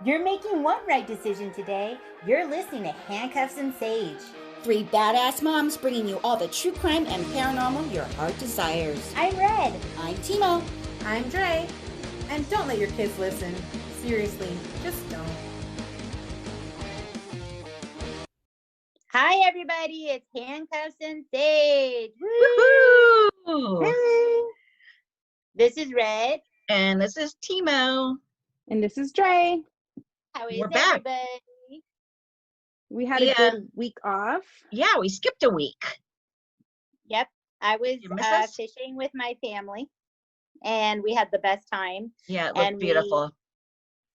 You're making one right decision today. You're listening to Handcuffs and Sage. Three badass moms bringing you all the true crime and paranormal your heart desires. I'm Red. I'm Timo. I'm Dre. And don't let your kids listen. Seriously, just don't. Hi, everybody. It's Handcuffs and Sage. Woohoo! Hey. This is Red. And this is Timo. And this is Dre. How is We're back. everybody? We had a good week off. Yeah, we skipped a week. Yep. I was You miss us? fishing with my family, and we had the best time. Yeah, it looked beautiful.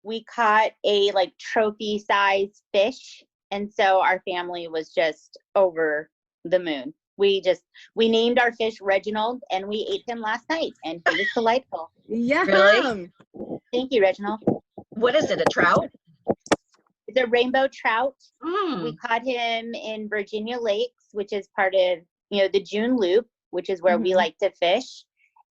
We caught a trophy-sized fish, and so our family was just over the moon. We named our fish Reginald, and we ate him last night, and he was delightful. Yeah. Really? Thank you, Reginald. What is it, a trout? It's a rainbow trout. Mm. We caught him in Virginia Lakes, which is part of, the June Loop, which is where we like to fish.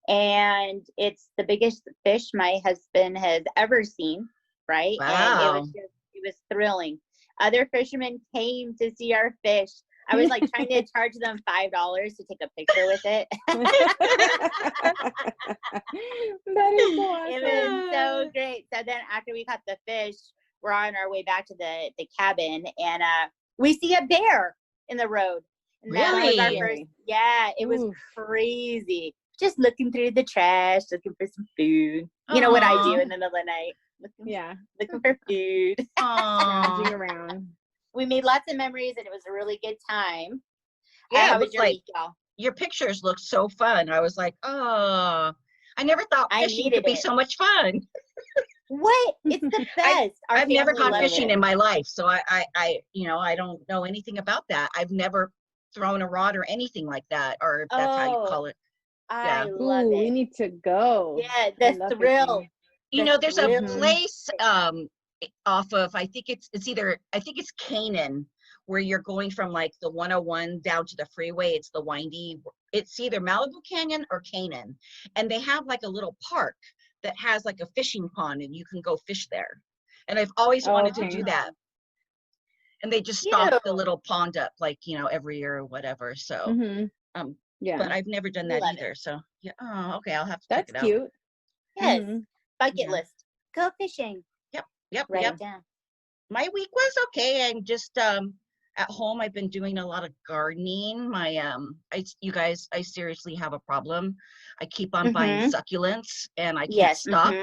And it's the biggest fish my husband has ever seen, right? Wow. And it was thrilling. Other fishermen came to see our fish. I was trying to charge them $5 to take a picture with it. That is so awesome. It was so great. So then after we caught the fish, we're on our way back to the cabin, and we see a bear in the road. And that was our Really? it was crazy. Just looking through the trash, looking for some food. Aww. You know what I do in the middle of the night? Looking for food. Aww. Scrounging around. We made lots of memories, and it was a really good time. Yeah, how it was was your week, y'all? your pictures looked so fun. I was like, oh, I never thought I fishing needed could be it. so much fun. What? It's the best. Our I've never family caught loves fishing it. in my life, so I don't know anything about that. I've never thrown a rod or anything like that, or if that's how you call it. I Yeah. love We it. need to go. Yeah, I the love thrill. fishing. There's a thrill. place off of, I think it's Canaan, where you're going from the 101 down to the freeway. It's the windy, it's either Malibu Canyon or Canaan, and they have a little park that has a fishing pond, and you can go fish there. And I've always wanted to do that. And they just stock the little pond up every year or whatever. So Yeah. but I've never done that Love either. So yeah. Oh, okay, I'll have to That's check it out. cute. Yes. Bucket Yeah. list. Go fishing. Yep. Write Yep. it down. My week was okay. I'm just at home. I've been doing a lot of gardening. You guys, I seriously have a problem. I keep on buying succulents, and I can't stop.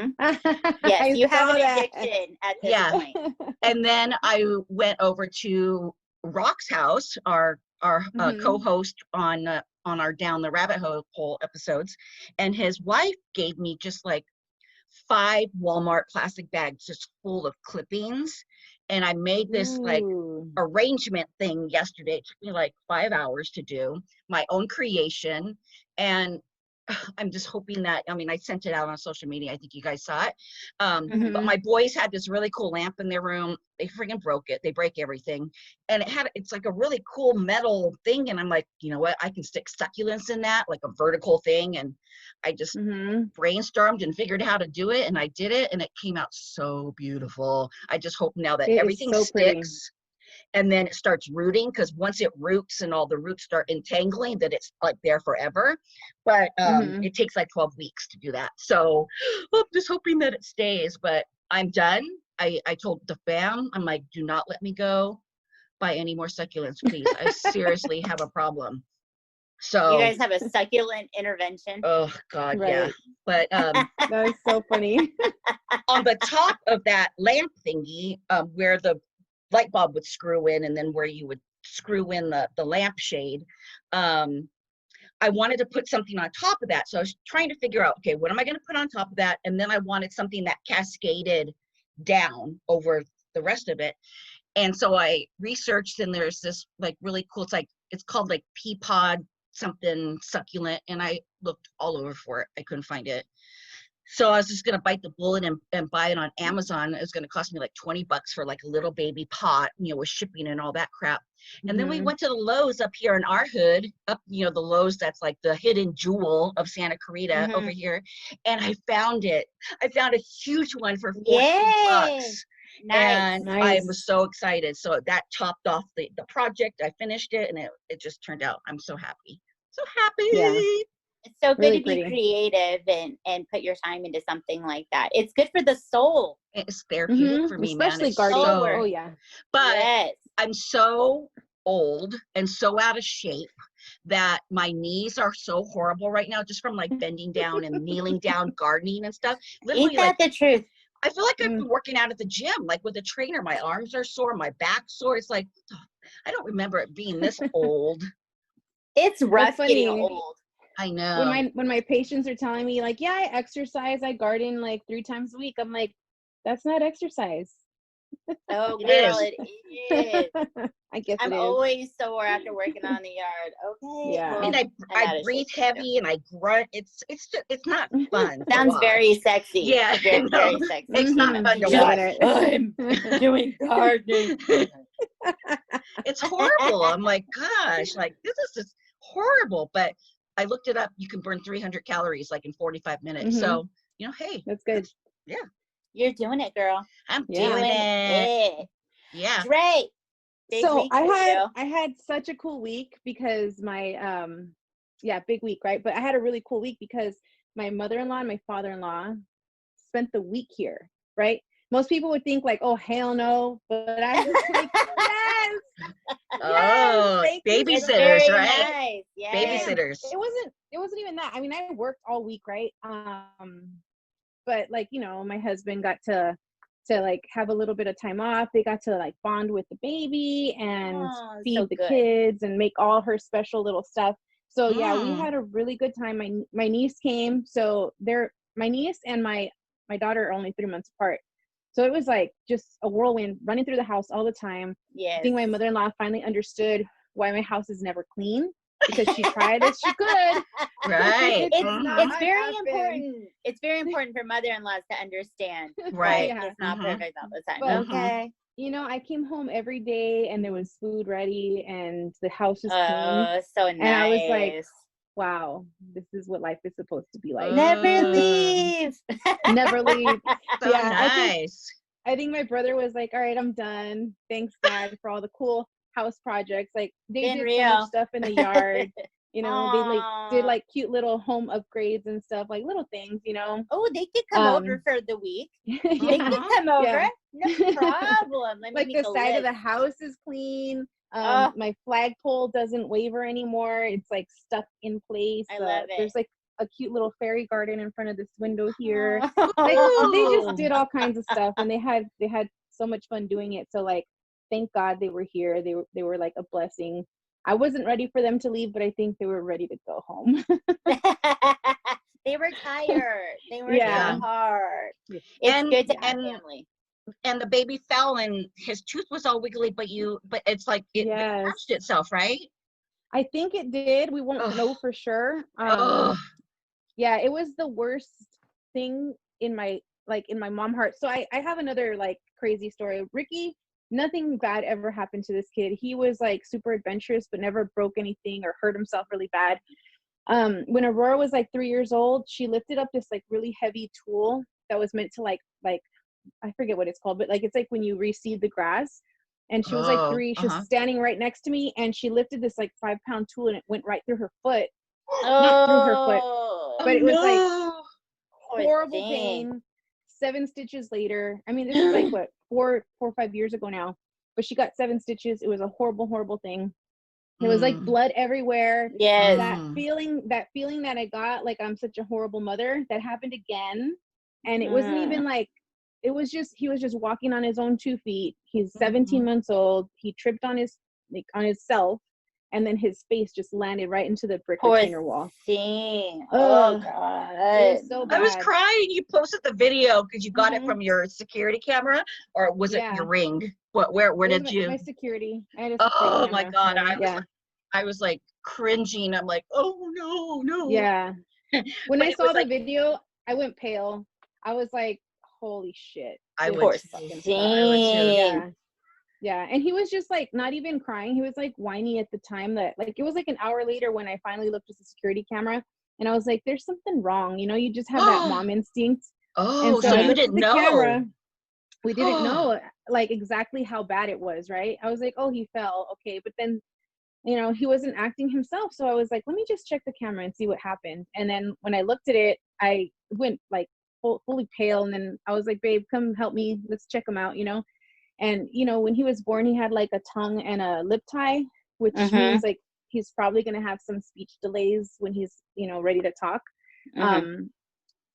Yes, you have an that. addiction at this point. And then I went over to Rock's house, our co-host on our Down the Rabbit Hole episodes, and his wife gave me just 5 Walmart plastic bags just full of clippings, and I made this arrangement thing yesterday. It took me 5 hours to do, my own creation, and I'm just hoping that, I sent it out on social media. I think you guys saw it. But my boys had this really cool lamp in their room. They freaking broke it. They break everything. And it's a really cool metal thing. And I'm like, you know what? I can stick succulents in that, a vertical thing. And I just brainstormed and figured out how to do it. And I did it. And it came out so beautiful. I just hope now that everything sticks. And then it starts rooting, because once it roots and all the roots start entangling, that it's there forever. But it takes 12 weeks to do that. So I'm just hoping that it stays. But I'm done. I told the fam, I'm like, do not let me go buy any more succulents, please. I seriously have a problem. So you guys have a succulent intervention. Oh God, Right. yeah. But that is so funny. on the top of that lamp thingy, where the light bulb would screw in, and then where you would screw in the lampshade, I wanted to put something on top of that. So I was trying to figure out, okay, what am I going to put on top of that? And then I wanted something that cascaded down over the rest of it. And so I researched, and there's this really cool, it's called pea pod something succulent, and I looked all over for it. I couldn't find it. So I was just going to bite the bullet and buy it on Amazon. It was going to cost me $20 for a little baby pot, with shipping and all that crap. And then we went to the Lowe's up here in our hood, up, the Lowe's that's the hidden jewel of Santa Clarita over here. And I found it. I found a huge one for $40. Nice. And I was so excited. So that topped off the project. I finished it, and it just turned out. I'm so happy. So happy. Yeah. It's so good Really to be pretty. creative and put your time into something like that. It's good for the soul. It's therapeutic for me, especially man. It's gardening. so- Oh yeah. But Yes. I'm so old and so out of shape that my knees are so horrible right now, just from like bending down and kneeling down, gardening and stuff. Literally, Ain't that the truth? I feel like I've been working out at the gym, like with a trainer. My arms are sore, my back's sore. It's like, I don't remember it being this old. It's rough funny. getting old. I know. When my patients are telling me like, yeah, I exercise, I garden like 3 times a week. I'm like, that's not exercise. Oh, It girl, is. it is. I guess I'm it is. always sore after working on the yard. Okay. Yeah. I mean, I'm I out of breathe shape too. heavy and I grunt. It's not fun. to Sounds watch. very sexy. Yeah, Very, no, very sexy. it's not Mhm. fun to Yeah. watch. I'm doing gardening. It's horrible. I'm like, gosh, like this is just horrible. But I looked it up. You can burn 300 calories like in 45 minutes. Mhm. So, hey, That's good. You're doing it, girl. I'm Yeah. doing Doing it. it. Yeah. Dre. Big So week for you. I had such a cool week because my big week, right? But I had a really cool week because my mother-in-law and my father-in-law spent the week here, right? Most people would think like, oh hell no, but I was like, yes. Oh, thank you. It's babysitters, very right? nice. Yes. Babysitters. It wasn't even that. I mean, I worked all week, right? But like, my husband got to like have a little bit of time off. They got to like bond with the baby and Oh, feed so the good. kids and make all her special little stuff. So yeah, we Mm. had a really good time. My niece came. So my niece and my daughter are only 3 months apart. So it was like just a whirlwind running through the house all the time. Yes. I think my mother-in-law finally understood why my house is never clean, because she tried as she could. Right. It's Mhm. it's very happen. important. It's very important for mother-in-laws to understand. Right. Yeah. It's not Mhm. perfect all the time. But- Okay. I came home every day and there was food ready and the house was clean. Oh, so nice. And I was like, wow, this is what life is supposed to be like. never leave. Never leave. So Yeah, nice. I think my brother was like, all right, I'm done. Thanks, Dad, for all the cool house projects. Like they Been did so real. much stuff in the yard. They like did Aw. like cute little home upgrades and stuff, like little things, Oh, they could come over for the week. They Yeah. could come over. Yeah. No problem. Let me Like make the a side of the list. house is clean. Oh. My flagpole doesn't waver anymore. It's like stuck in place. I love it. There's like a cute little fairy garden in front of this window here. Like, Oh. they just did all kinds of stuff, and they had so much fun doing it. So like, thank God they were here. They were like a blessing. I wasn't ready for them to leave, but I think they were ready to go home. They were tired. They were Yeah. so hard. It's And- good to have and- family. And the baby fell and his tooth was all wiggly, but it's like it Yes. attached itself, right? I think it did. We won't Ugh. know for sure. Oh, Yeah, it was the worst thing in my mom heart. So I have another like crazy story. Ricky, nothing bad ever happened to this kid. He was like super adventurous, but never broke anything or hurt himself really bad. When Aurora was like 3 years old, she lifted up this like really heavy tool that was meant to like I forget what it's called, but like it's like when you reseed the grass. And she was like 3. She was standing right next to me, and she lifted this like 5-pound tool, and it went right through her foot. Not through her foot, but it was like Poor horrible thing. pain. 7 stitches later. I mean, this is like what 4 or 5 years ago now. But she got 7 stitches. It was a horrible thing. There was like blood everywhere. Yes. That feeling that I got, like I'm such a horrible mother, that happened again. And it wasn't even like, he was just walking on his own 2 feet. He's 17 months old. He tripped on himself, and then his face just landed right into the brick Poor retainer wall. thing. Ugh. Oh God. It was so bad. I was crying. You posted the video because you got it Mhm. from your security camera, or was it Yeah. your Ring? Where It was did you? my security. I had a Oh security my camera. God! Yeah. I was like cringing. I'm like, oh no. Yeah. When But I it saw was the like- video, I went pale. I was like, holy shit. I this would is too. fucking sucks. I would too. Yeah. Yeah. And he was just like not even crying. He was like whiny at the time, that like it was like an hour later when I finally looked at the security camera, and I was like, there's something wrong. You just have that mom instinct. Oh, And so I you looked at didn't the know? camera. we didn't know like exactly how bad it was, right? I was like, oh, he fell, okay, but then he wasn't acting himself, so I was like, let me just check the camera and see what happened. And then when I looked at it, I went like fully pale, and then I was like, babe, come help me, let's check him out. And when he was born, he had like a tongue and a lip tie, which means like he's probably going to have some speech delays when he's ready to talk.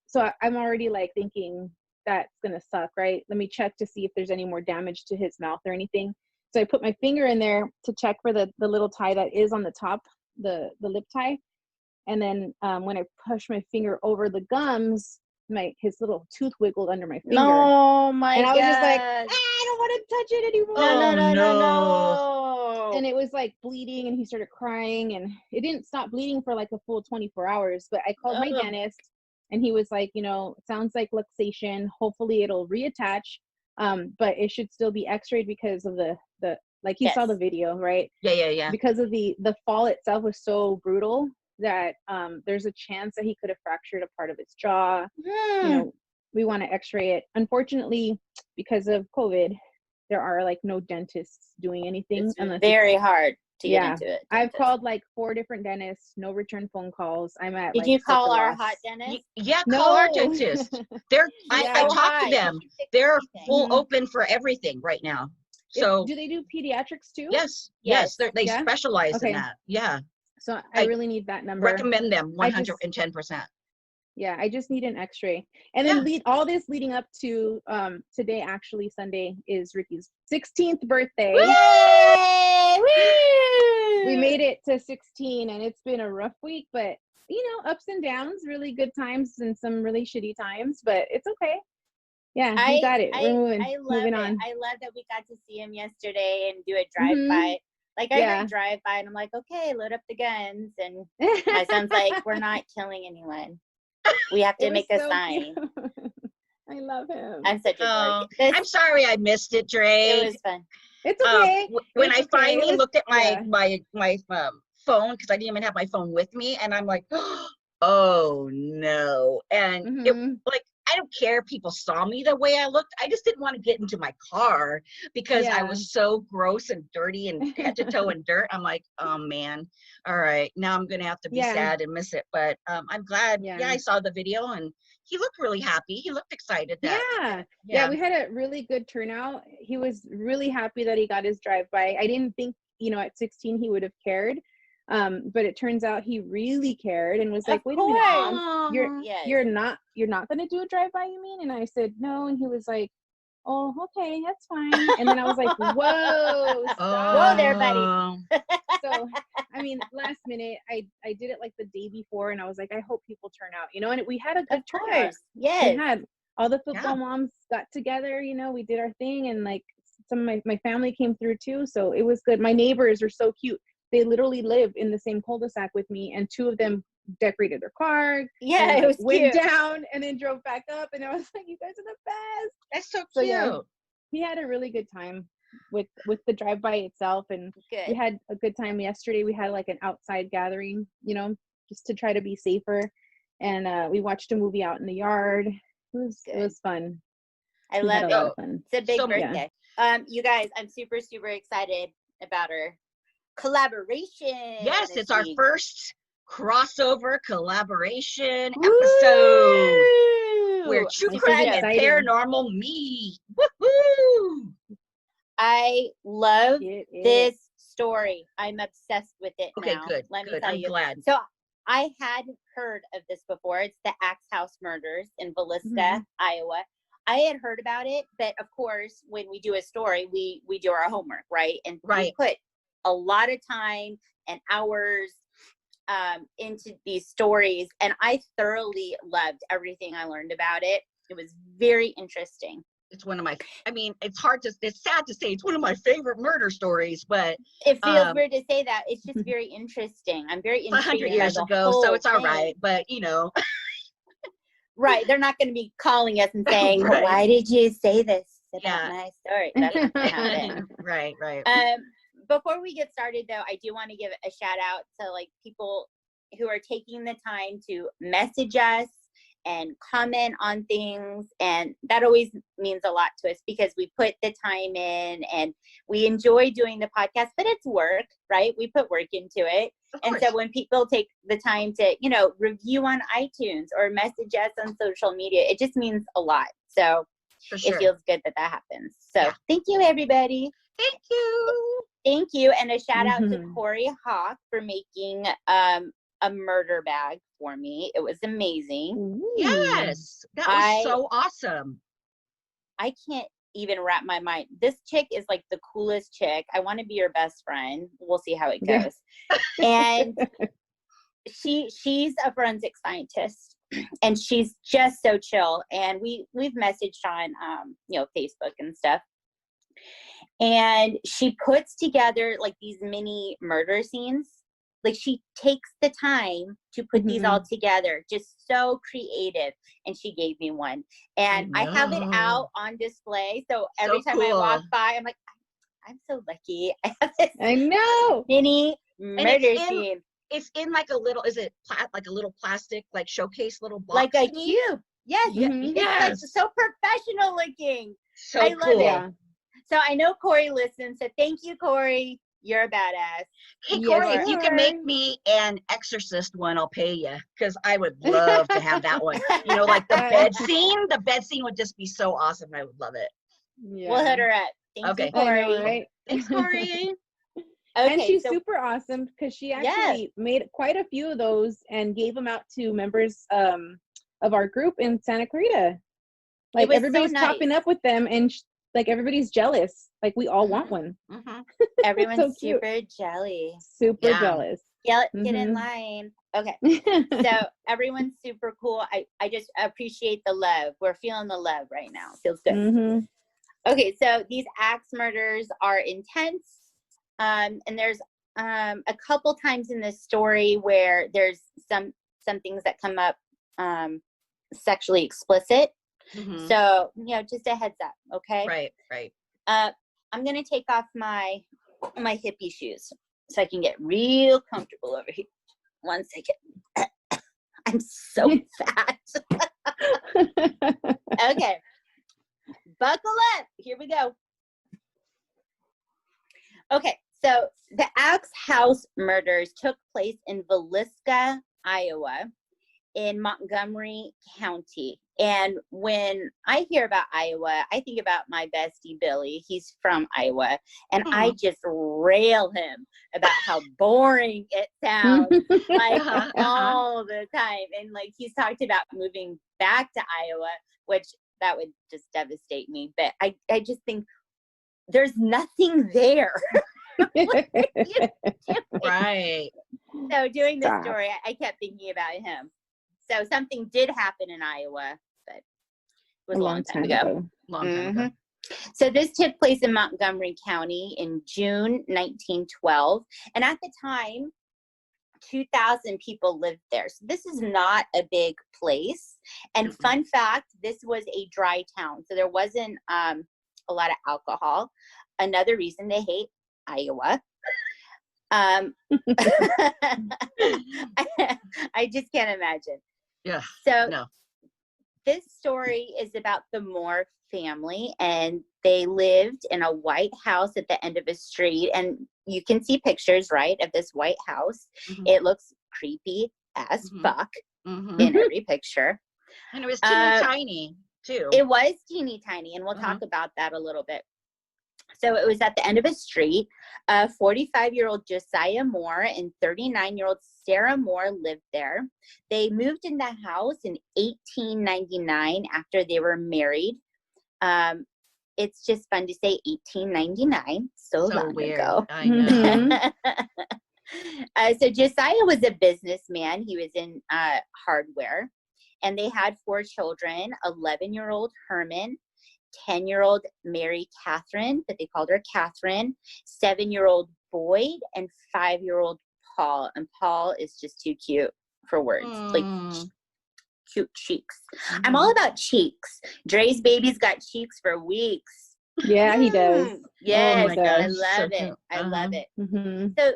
So I'm already like thinking that's going to suck, right? Let me check to see if there's any more damage to his mouth or anything. So I put my finger in there to check for the little tie that is on the top, the lip tie. And then when I push my finger over the gums, his little tooth wiggled under my finger. Oh my god. And I was just like, I don't want to touch it anymore. No. And it was like bleeding, and he started crying, and it didn't stop bleeding for like a full 24 hours. But I called my dentist, and he was like, sounds like luxation. Hopefully it'll reattach. But it should still be x-rayed because of the like he saw the video, right? Yeah. Because of the fall itself was so brutal that there's a chance that he could have fractured a part of his jaw. We want to x-ray it. Unfortunately, because of COVID, there are like no dentists doing anything. It's very hard to get into it. I've called like 4 different dentists, no return phone calls. I'm at Did you call our hot dentist? Call our dentist. I talked to them. They're full open for everything right now. So do they do pediatrics too? Yes. They specialize in that. Yeah. So I really need that number. Recommend them 110%. Yeah, I just need an x-ray. And then all this leading up to today, actually Sunday, is Ricky's 16th birthday. Yay! We made it to 16, and it's been a rough week, but ups and downs, really good times and some really shitty times, but it's okay. Yeah, we got it. We're moving on. I love that we got to see him yesterday and do a drive-by. Like I heard drive-by, and I'm like, okay, load up the guns. And my son's like, we're not killing anyone. We have to make a sign. I love him. I'm such a dork. I'm sorry I missed it, Dre. It was fun. It's okay. When I finally looked at my phone, because I didn't even have my phone with me, and I'm like, oh no. And it like, I don't care if people saw me the way I looked. I just didn't want to get into my car because I was so gross and dirty and head to toe in dirt. I'm like, oh man, all right, now I'm gonna have to be sad and miss it. But I'm glad. I saw the video, and he looked really happy. He looked excited. We had a really good turnout. He was really happy that he got his drive-by. I didn't think at 16 he would have cared. But it turns out he really cared and was like, wait a minute, Mom, you're not going to do a drive-by, you mean? And I said, no. And he was like, oh, okay, that's fine. And then I was like, whoa, whoa there, buddy. So, I mean, last minute, I did it like the day before, and I was like, I hope people turn out, and we had a good turnout. Yes. We had all the football moms got together, we did our thing, and like some of my family came through too. So it was good. My neighbors are so cute. They literally live in the same cul-de-sac with me, and 2 of them decorated their car. Yeah, it was went down and then drove back up, and I was like, "You guys are the best." That's so cute. Yeah, he had a really good time with the drive-by itself, and we had a good time yesterday. We had like an outside gathering, just to try to be safer, and we watched a movie out in the yard. It was fun. I love it. It's a big birthday. Yeah. You guys, I'm super, super excited about our collaboration. Yes, it's our first crossover collaboration episode where true crime and paranormal meet. Woohoo! I love this story. I'm obsessed with it now. Okay, good. Let me tell I'm you. glad. So I hadn't heard of this before. It's the Axe House murders in Villisca, Iowa. I had heard about it, but of course, when we do a story, we do our homework, right? And we put a lot of time and hours into these stories, and I thoroughly loved everything I learned about it. It was very interesting. It's one of my, it's sad to say it's one of my favorite murder stories, but it feels weird to say that. It's just very interesting. I'm very intrigued. 100 years ago, so it's all right, but Right, they're not going to be calling us and saying, why did you say this about my story? That's not going to happen. Right. Before we get started, though, I do want to give a shout out to like people who are taking the time to message us and comment on things. And that always means a lot to us because we put the time in and we enjoy doing the podcast, but it's work, right? We put work into it. And so when people take the time to, you know, review on iTunes or message us on social media, it just means a lot. So it feels good that happens. So thank you, everybody. Thank you. Thank you. And a shout out to Corey Hawk for making a murder bag for me. It was amazing. Ooh. Yes. That was so awesome. I can't even wrap my mind. This chick is like the coolest chick. I want to be your best friend. We'll see how it goes. And she's a forensic scientist and she's just so chill. And we've messaged on you know, Facebook and stuff. And she puts together like these mini murder scenes. Like she takes the time to put these all together, just so creative. And she gave me one. And I have it out on display. So every time I walk by, I'm like, I'm so lucky. I have this mini murder scene. It's in like a little, is it like a little plastic, like showcase little box? Like a cube. Yes. It's like so professional looking. So I love it. So I know Corey listens. So thank you, Corey. You're a badass. Hey, Corey, if you can make me an exorcist one, I'll pay you because I would love to have that one. You know, like the bed scene. The bed scene would just be so awesome. I would love it. Yeah. We'll hit her up. Thank you, Corey. I know, right? Thanks, Corey. And she's super awesome because she actually made quite a few of those and gave them out to members of our group in Santa Clarita. Like everybody's popping up with them and like everybody's jealous. Like we all want one. Everyone's so super jelly. Super jealous. Get in line. Okay. So everyone's super cool. I just appreciate the love. We're feeling the love right now. Feels good. Okay, so these axe murders are intense. And there's a couple times in this story where there's some things that come up sexually explicit. So, you know, just a heads up, okay? Right. I'm going to take off my hippie shoes so I can get real comfortable over here. 1 second. I'm so fat. Okay. Buckle up. Here we go. Okay. So the Axe House murders took place in Villisca, Iowa, in Montgomery County. And when I hear about Iowa, I think about my bestie, Billy. He's from Iowa. And I just rail him about how boring it sounds like all the time. And like he's talked about moving back to Iowa, which that would just devastate me. But I just think there's nothing there. Right. So doing this story, I kept thinking about him. So something did happen in Iowa, but it was a long time ago. Long time ago. So this took place in Montgomery County in June 1912. And at the time, 2,000 people lived there. So this is not a big place. And fun fact, this was a dry town. So there wasn't a lot of alcohol. Another reason they hate Iowa. I just can't imagine. Yeah. So this story is about the Moore family, and they lived in a white house at the end of a street. And you can see pictures, right, of this white house. It looks creepy as fuck in every picture. And it was teeny tiny, too. It was teeny tiny, and we'll talk about that a little bit. So it was at the end of a street. 45-year-old Josiah Moore and 39-year-old Sarah Moore lived there. They moved in the house in 1899 after they were married. It's just fun to say 1899. So long weird. Ago. I know. So Josiah was a businessman. He was in hardware. And they had 4 children, 11-year-old Herman, 10-year-old Mary Catherine, but they called her Catherine, 7-year-old Boyd, and 5-year-old Paul. And Paul is just too cute for words, like cute cheeks. I'm all about cheeks. Dre's baby's got cheeks for weeks. Yeah, he does. Yes, oh I love it. I love it. So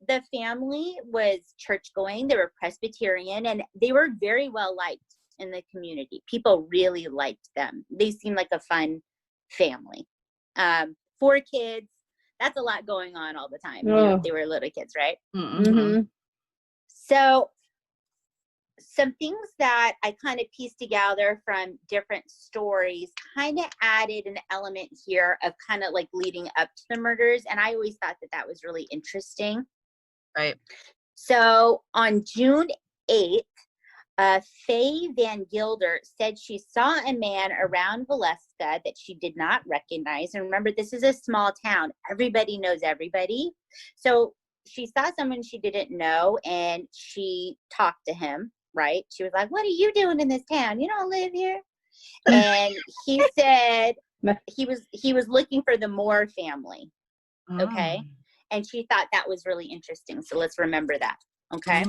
the family was church going. They were Presbyterian, and they were very well liked in the community. People really liked them. They seemed like a fun family. 4 kids. That's a lot going on all the time. You know, if they were little kids, right? Mm-hmm. So some things that I kind of pieced together from different stories kind of added an element here of kind of like leading up to the murders. And I always thought that that was really interesting. Right. So on June 8th, Faye Van Gilder said she saw a man around Villisca that she did not recognize. And remember, this is a small town. Everybody knows everybody. So she saw someone she didn't know, and she talked to him, right? She was like, "What are you doing in this town? You don't live here." And he said he was looking for the Moore family. Okay. And she thought that was really interesting. So let's remember that. Okay.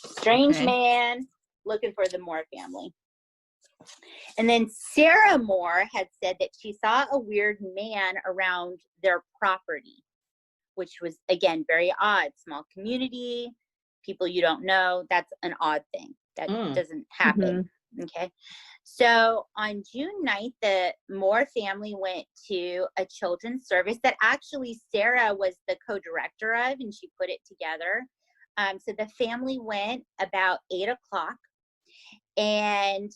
Strange man looking for the Moore family. And then Sarah Moore had said that she saw a weird man around their property, which was, again, very odd. Small community, people you don't know. That's an odd thing. That doesn't happen. Okay. So on June 9th, the Moore family went to a children's service that actually Sarah was the co-director of, and she put it together. So the family went about 8 o'clock, and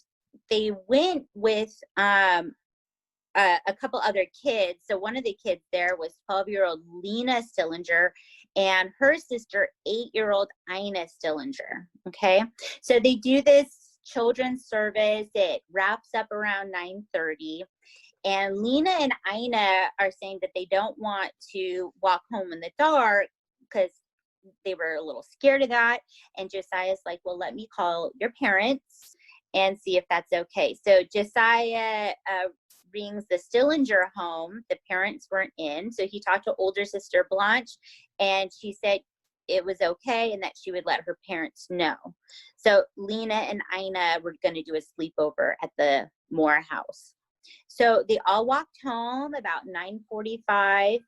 they went with a couple other kids. So one of the kids there was 12-year-old Lena Stillinger and her sister, 8-year-old Ina Stillinger. Okay. So they do this children's service. It wraps up around 9:30. And Lena and Ina are saying that they don't want to walk home in the dark because they were a little scared of that. And Josiah's like, "Well, let me call your parents and see if that's okay." So Josiah brings the Stillinger home. The parents weren't in. So he talked to older sister Blanche, and she said it was okay and that she would let her parents know. So Lena and Ina were going to do a sleepover at the Moore house. So they all walked home about 9:45.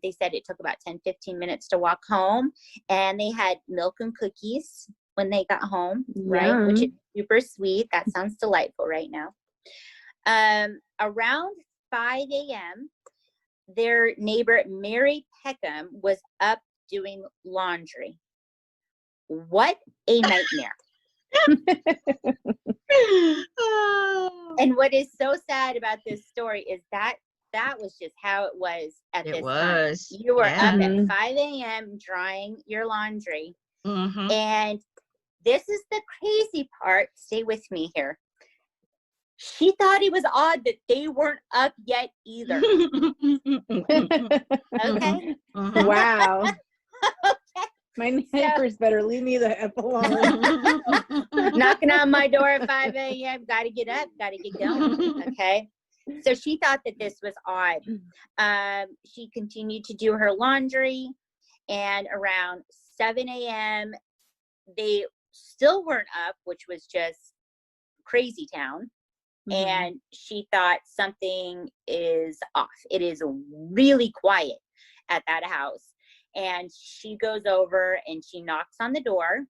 They said it took about 10-15 minutes to walk home, and they had milk and cookies when they got home, right? Which is super sweet. That sounds delightful right now. Around 5 a.m., their neighbor Mary Peckham was up doing laundry. What a nightmare. And what is so sad about this story is that was just how it was at this time. You were up at 5 a.m. drying your laundry. And this is the crazy part. Stay with me here. She thought it was odd that they weren't up yet either. Okay. Wow. Okay. My neighbors better leave me the F alone. Knocking on my door at 5 a.m. Got to get up, got to get going. Okay. So she thought that this was odd. She continued to do her laundry, and around 7 a.m., they still weren't up, which was just crazy town. And she thought something is off. It is really quiet at that house. And she goes over and she knocks on the door.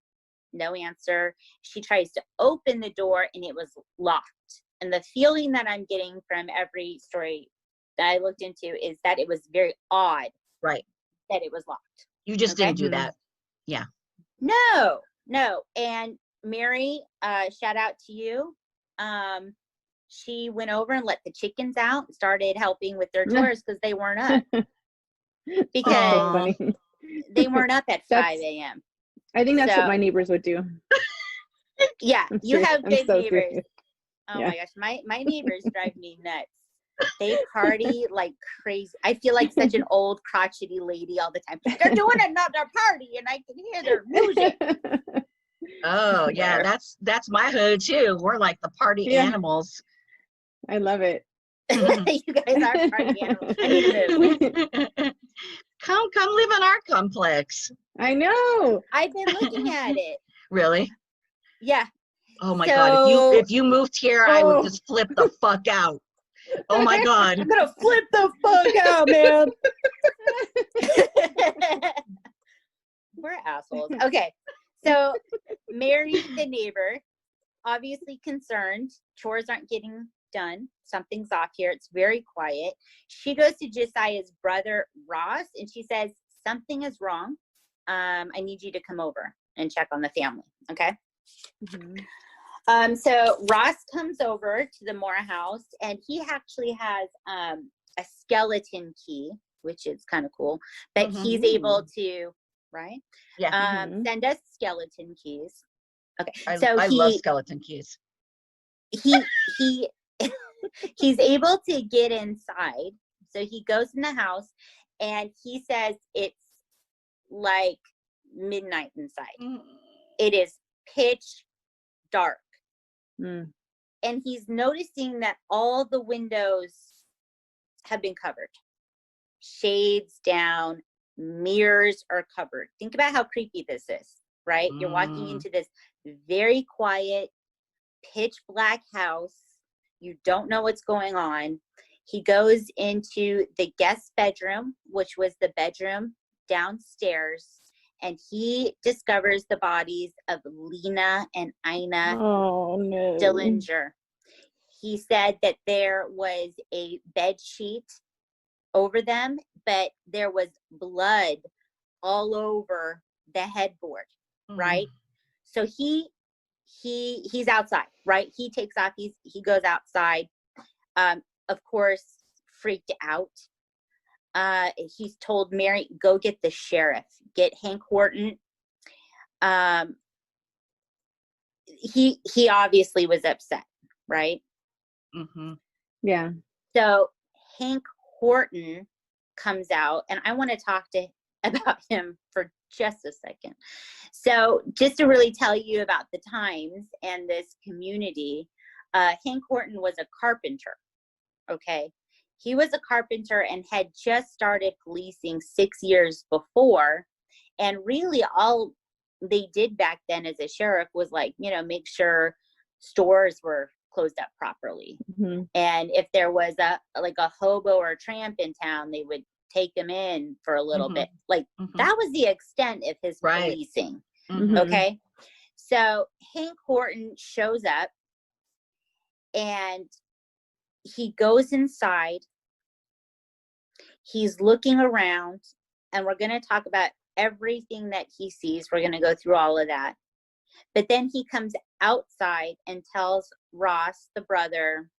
No answer. She tries to open the door and it was locked. And the feeling that I'm getting from every story that I looked into is that it was very odd. Right. That it was locked. You just didn't do that. Yeah. No. And Mary, shout out to you. She went over and let the chickens out and started helping with their chores because they weren't up. Because they weren't up at 5 a.m. I think that's what my neighbors would do. Yeah, you have good neighbors. Serious. Oh my gosh, my neighbors drive me nuts. They party like crazy. I feel like such an old crotchety lady all the time. They're doing another party and I can hear their music. Oh yeah, that's my hood too. We're like the party animals. I love it. You guys are party animals. I need to move. Come live in our complex. I know. I've been looking at it. Really? Yeah. Oh my God. If you moved here, I would just flip the fuck out. Oh my God. I'm gonna flip the fuck out, man. We're assholes. Okay. So Mary, the neighbor, obviously concerned. Chores aren't getting done. Something's off here. It's very quiet. She goes to Josiah's brother, Ross, and she says, something is wrong. I need you to come over and check on the family. Okay. So Ross comes over to the Moore house, and he actually has a skeleton key, which is kind of cool, but he's able to, right? Yeah. Send us skeleton keys. Okay. I love skeleton keys. He he's able to get inside. So he goes in the house, and he says it's like midnight inside. It is pitch dark. And he's noticing that all the windows have been covered. Shades down, mirrors are covered. Think about how creepy this is, right? You're walking into this very quiet, pitch black house. You don't know what's going on. He goes into the guest bedroom, which was the bedroom downstairs, and he discovers the bodies of Lena and Ina Dillinger. He said that there was a bed sheet over them, but there was blood all over the headboard, right? So he's outside, right? He takes off, he goes outside, of course, freaked out. He's told Mary, go get the sheriff, get Hank Horton. He obviously was upset, right? Yeah. So Hank Horton comes out, and I want to talk about him for just a second. So just to really tell you about the times and this community, Hank Horton was a carpenter. Okay. He was a carpenter and had just started policing 6 years before. And really all they did back then as a sheriff was like, make sure stores were closed up properly. And if there was a hobo or a tramp in town, they would take him in for a little bit. Like that was the extent of his policing. Okay. So Hank Horton shows up, and he goes inside. He's looking around, and we're going to talk about everything that he sees. We're going to go through all of that. But then he comes outside and tells Ross, the brother,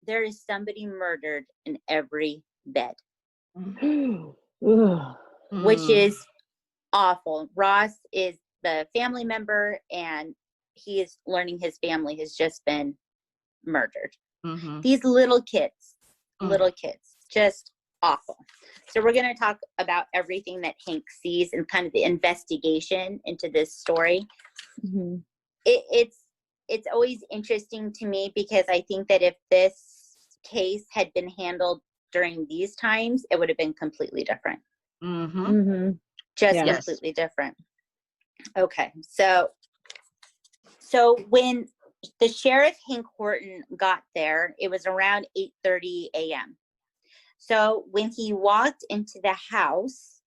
there is somebody murdered in every bed, which is awful. Ross is the family member, and he is learning his family has just been murdered. These little kids, just awful. So we're going to talk about everything that Hank sees and kind of the investigation into this story. It's always interesting to me, because I think that if this case had been handled during these times, it would have been completely different. Completely different. Okay, so when the sheriff Hank Horton got there, it was around 8:30 a.m. So when he walked into the house,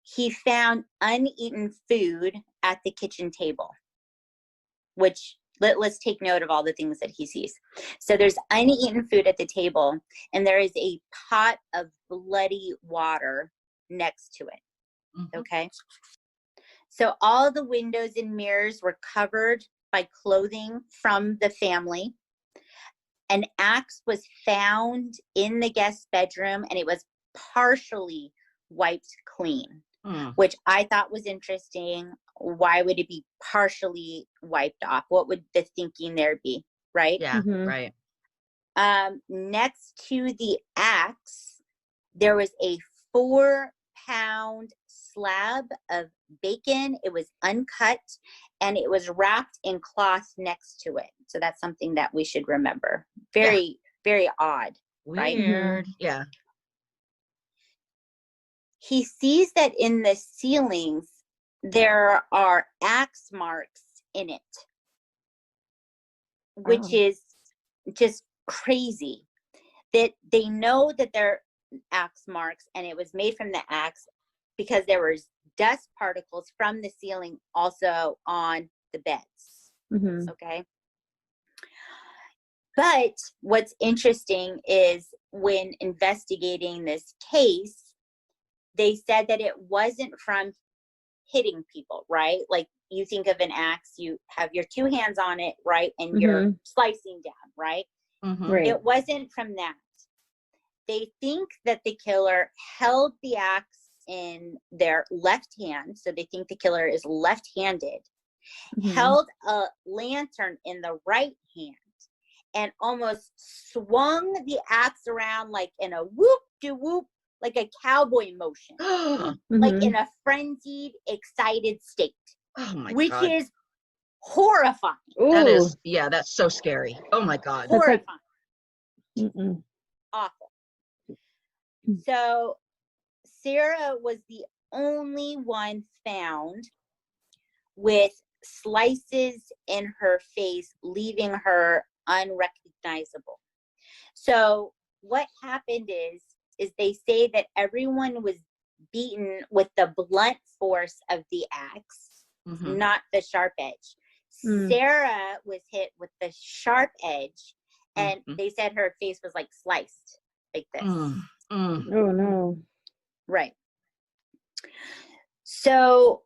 he found uneaten food at the kitchen table, which let's take note of all the things that he sees. So there's uneaten food at the table, and there is a pot of bloody water next to it. Okay. So all the windows and mirrors were covered by clothing from the family. An axe was found in the guest bedroom, and it was partially wiped clean, which I thought was interesting. Why would it be partially wiped off? What would the thinking there be, right? Yeah, right. Next to the axe, there was a 4-pound slab of bacon. It was uncut, and it was wrapped in cloth next to it. So that's something that we should remember. Very odd. Weird. Right? Yeah. He sees that in the ceilings, there are axe marks in it, which is just crazy. That they know that they're axe marks, and it was made from the axe because there was dust particles from the ceiling also on the beds. Mm-hmm. Okay. But what's interesting is when investigating this case, they said that it wasn't from hitting people, right? Like you think of an axe, you have your two hands on it, right? And you're slicing down, right? Right. It wasn't from that. They think that the killer held the axe in their left hand. So they think the killer is left-handed, held a lantern in the right hand, and almost swung the axe around like in a whoop-de-whoop, like a cowboy motion, like in a frenzied, excited state, Oh my which God. is horrifying. That is, yeah, that's so scary. Oh my God. Horrifying. Like, Awful. So Sarah was the only one found with slices in her face, leaving her unrecognizable. So what happened is they say that everyone was beaten with the blunt force of the axe, not the sharp edge. Sarah was hit with the sharp edge, and they said her face was like sliced like this. oh no. Right. So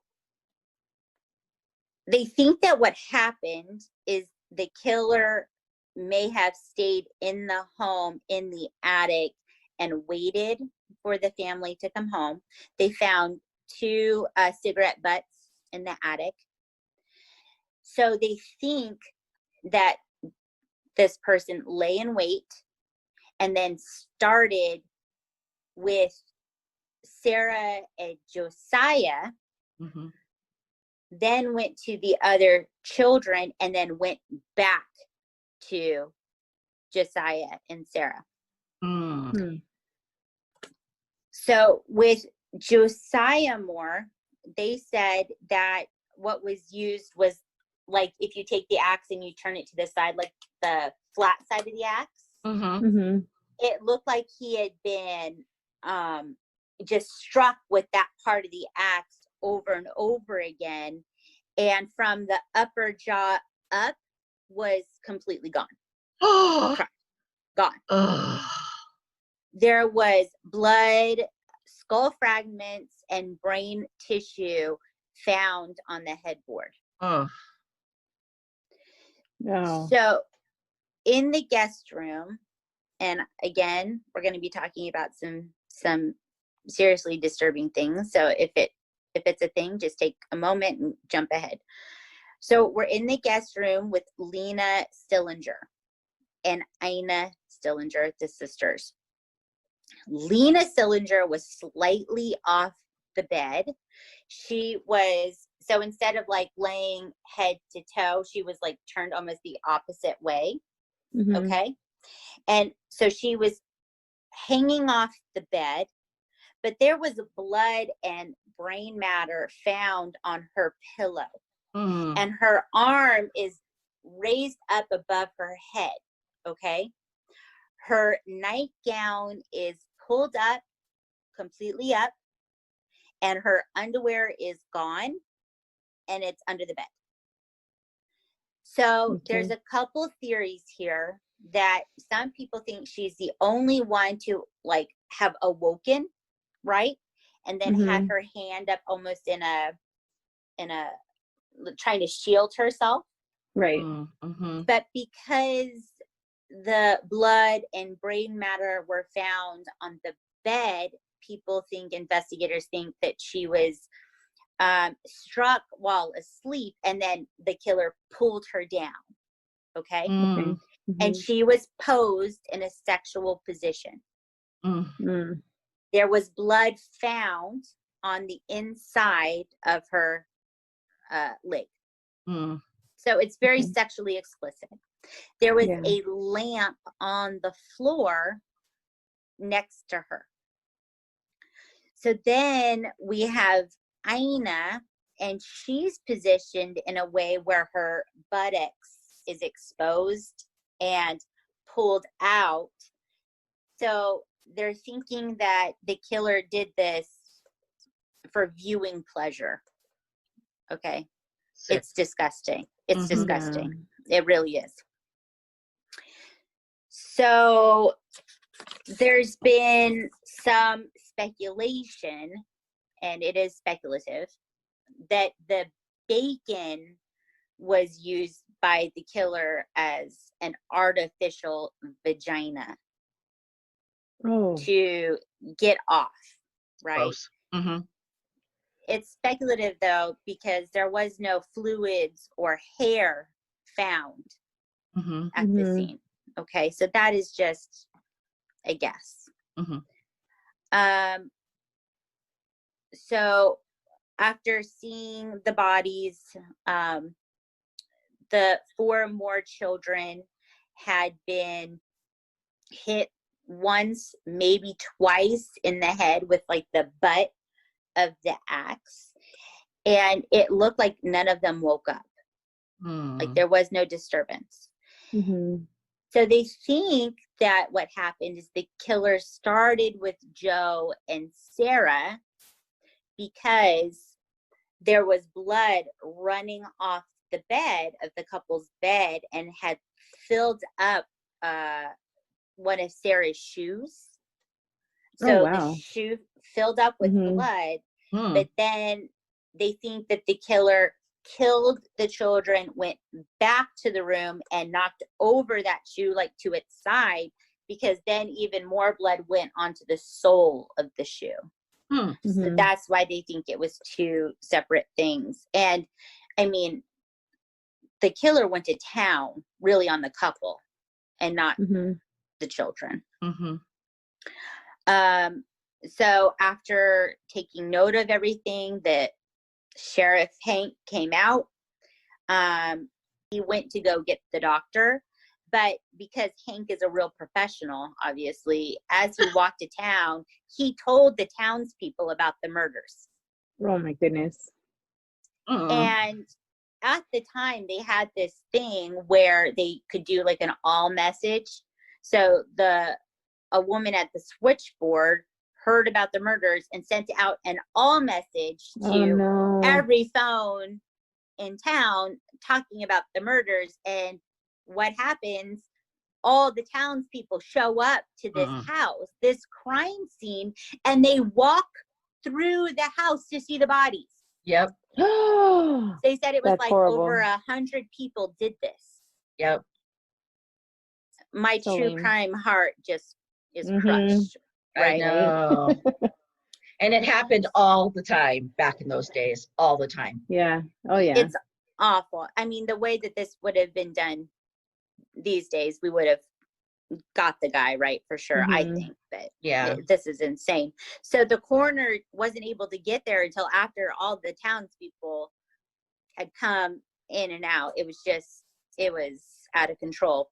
they think that what happened is the killer may have stayed in the home in the attic and waited for the family to come home. They found 2 cigarette butts in the attic. So they think that this person lay in wait and then started with Sarah and Josiah, then went to the other children, and then went back to Josiah and Sarah. So with Josiah Moore, they said that what was used was like if you take the axe and you turn it to the side, like the flat side of the axe, it looked like he had been just struck with that part of the axe over and over again, and from the upper jaw up was completely gone. Gone. There was blood, skull fragments, and brain tissue found on the headboard. No. So in the guest room, and again, we're going to be talking about some seriously disturbing things. So if it's a thing, just take a moment and jump ahead. So we're in the guest room with Lena Stillinger and Ina Stillinger, the sisters. Lena Stillinger was slightly off the bed. She was, so instead of like laying head to toe, she was like turned almost the opposite way. Okay. And so she was hanging off the bed, but there was blood and brain matter found on her pillow. And her arm is raised up above her head. Okay. Her nightgown is pulled up, completely up, and her underwear is gone, and it's under the bed. So there's a couple theories here that some people think she's the only one to like have awoken, right? And then had her hand up almost in a trying to shield herself. Right. But because the blood and brain matter were found on the bed, investigators think that she was struck while asleep, and then the killer pulled her down. Okay. And she was posed in a sexual position. There was blood found on the inside of her leg. So it's very sexually explicit. There was a lamp on the floor next to her. So then we have Ina, and she's positioned in a way where her buttocks is exposed and pulled out. So they're thinking that the killer did this for viewing pleasure. Okay. Sick. It's disgusting. It's Mhm. disgusting. It really is. So there's been some speculation, and it is speculative, that the bacon was used by the killer as an artificial vagina Oh. to get off, right? Gross. Mm-hmm. It's speculative though, because there was no fluids or hair found Mm-hmm. at the scene. Okay, so that is just a guess. Mm-hmm. So after seeing the bodies, the 4 more children had been hit once, maybe twice in the head with like the butt of the axe, and it looked like none of them woke up. Like there was no disturbance. So they think that what happened is the killer started with Joe and Sarah because there was blood running off the bed of the couple's bed and had filled up one of Sarah's shoes. So the shoe filled up with blood, but then they think that the killer killed the children, went back to the room and knocked over that shoe like to its side, because then even more blood went onto the sole of the shoe. So that's why they think it was 2 separate things. And I mean, the killer went to town really on the couple and not the children. So after taking note of everything, that Sheriff Hank came out. He went to go get the doctor, but because Hank is a real professional, obviously, as he walked to town, he told the townspeople about the murders. Oh my goodness. And at the time, they had this thing where they could do like an all message. So a woman at the switchboard heard about the murders and sent out an all message to every phone in town talking about the murders. And what happens, all the townspeople show up to this house, this crime scene, and they walk through the house to see the bodies. Yep. They said it was That's like horrible. over 100 people did this. Yep. My So true lame. crime heart just is crushed. Right? I know. And it happened all the time back in those days, all the time. Yeah. Oh yeah. It's awful. I mean, the way that this would have been done these days, we would have got the guy right for sure. I think, but this is insane. So the coroner wasn't able to get there until after all the townspeople had come in and out. It was out of control.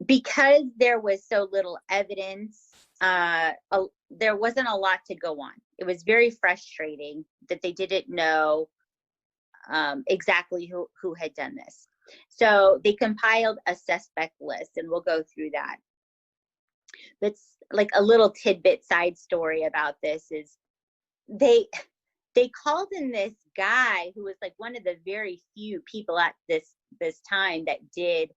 Because there was so little evidence, there wasn't a lot to go on. It was very frustrating that they didn't know exactly who had done this. So they compiled a suspect list, and we'll go through that. That's like a little tidbit side story about this is they called in this guy who was like one of the very few people at this time that did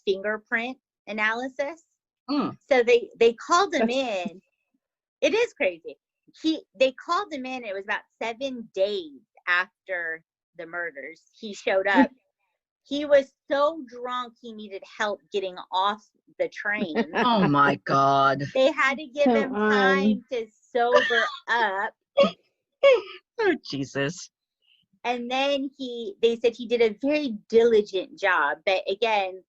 fingerprint analysis. So they called him in. It is crazy. They called him in. It was about 7 days after the murders. He showed up. He was so drunk he needed help getting off the train. Oh my God. They had to give him time to sober up. Oh Jesus. And then they said he did a very diligent job. But again,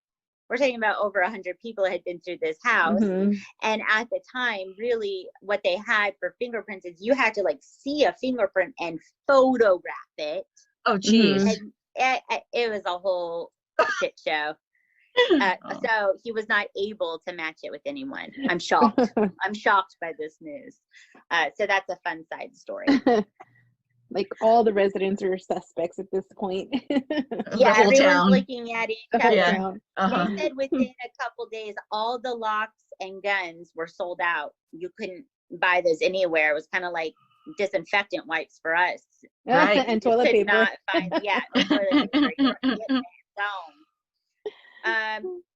we're talking about over 100 people had been through this house. And at the time, really what they had for fingerprints is you had to like see a fingerprint and photograph it. Oh, geez. And it was a whole shit show. So he was not able to match it with anyone. I'm shocked. I'm shocked by this news. So that's a fun side story. Like all the residents are suspects at this point. The Yeah, whole everyone's town. looking at each The whole other. Yeah. town. Uh-huh. They said within a couple days, all the locks and guns were sold out. You couldn't buy those anywhere. It was kind of like disinfectant wipes for us. Right. And You toilet could paper. not find, yeah, or toilet paper. You were getting gone.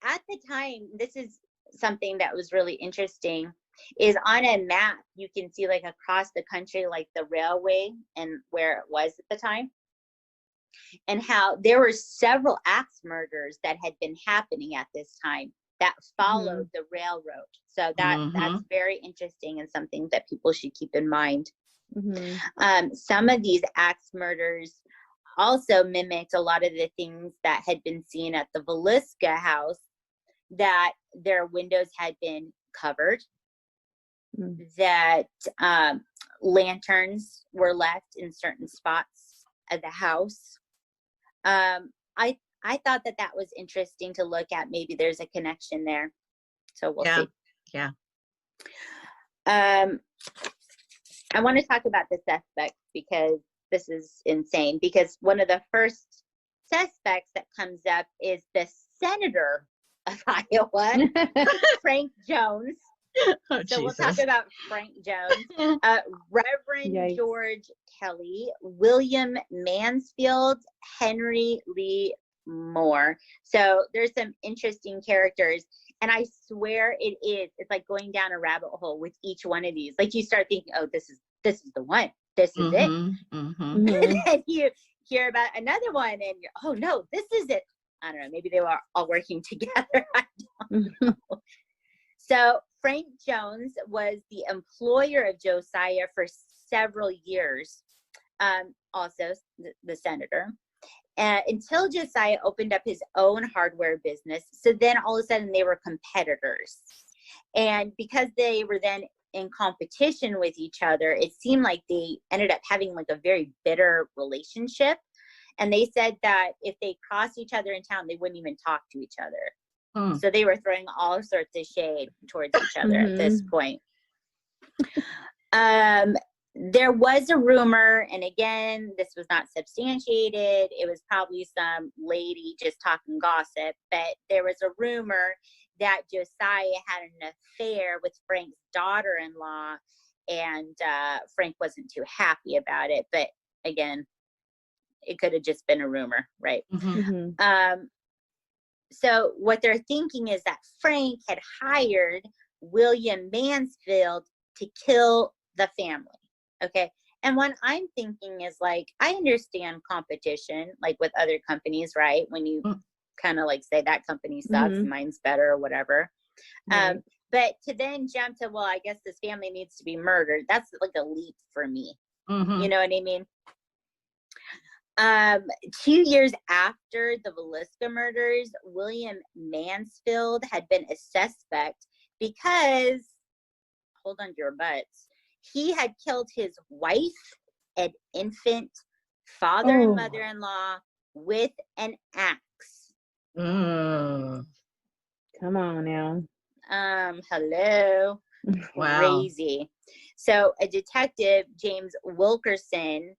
At the time, this is something that was really interesting, is on a map, you can see like across the country, like the railway and where it was at the time, and how there were several axe murders that had been happening at this time that followed the railroad. So that's very interesting and something that people should keep in mind. Some of these axe murders also mimicked a lot of the things that had been seen at the Villisca house, that their windows had been covered, that lanterns were left in certain spots of the house. I thought that was interesting to look at. Maybe there's a connection there. So we'll see. Yeah. I want to talk about the suspects because this is insane. Because one of the first suspects that comes up is the senator of Iowa, Frank Jones. Oh, So we'll Jesus. talk about Frank Jones, Reverend Yikes. George Kelly, William Mansfield, Henry Lee Moore. So there's some interesting characters, and I swear it's like going down a rabbit hole with each one of these. Like you start thinking, oh, this is the one, this is it. And then you hear about another one and you're, oh no, this is it. I don't know, maybe they were all working together. I don't know. So Frank Jones was the employer of Josiah for several years, also the senator, until Josiah opened up his own hardware business. So then all of a sudden they were competitors. And because they were then in competition with each other, it seemed like they ended up having like a very bitter relationship. And they said that if they crossed each other in town, they wouldn't even talk to each other. So they were throwing all sorts of shade towards each other at this point. There was a rumor, and again, this was not substantiated. It was probably some lady just talking gossip, but there was a rumor that Josiah had an affair with Frank's daughter-in-law, and Frank wasn't too happy about it. But again, it could have just been a rumor, right? So what they're thinking is that Frank had hired William Mansfield to kill the family. Okay. And what I'm thinking is like, I understand competition, like with other companies, right? When you kind of like say that company sucks, mine's better or whatever. Right. But to then jump to, well, I guess this family needs to be murdered. That's like a leap for me. You know what I mean? 2 years after the Villisca murders, William Mansfield had been a suspect because, hold on to your butts, he had killed his wife and infant, father and mother-in-law with an axe. Come on now. Hello. Wow. Crazy. So a detective, James Wilkerson,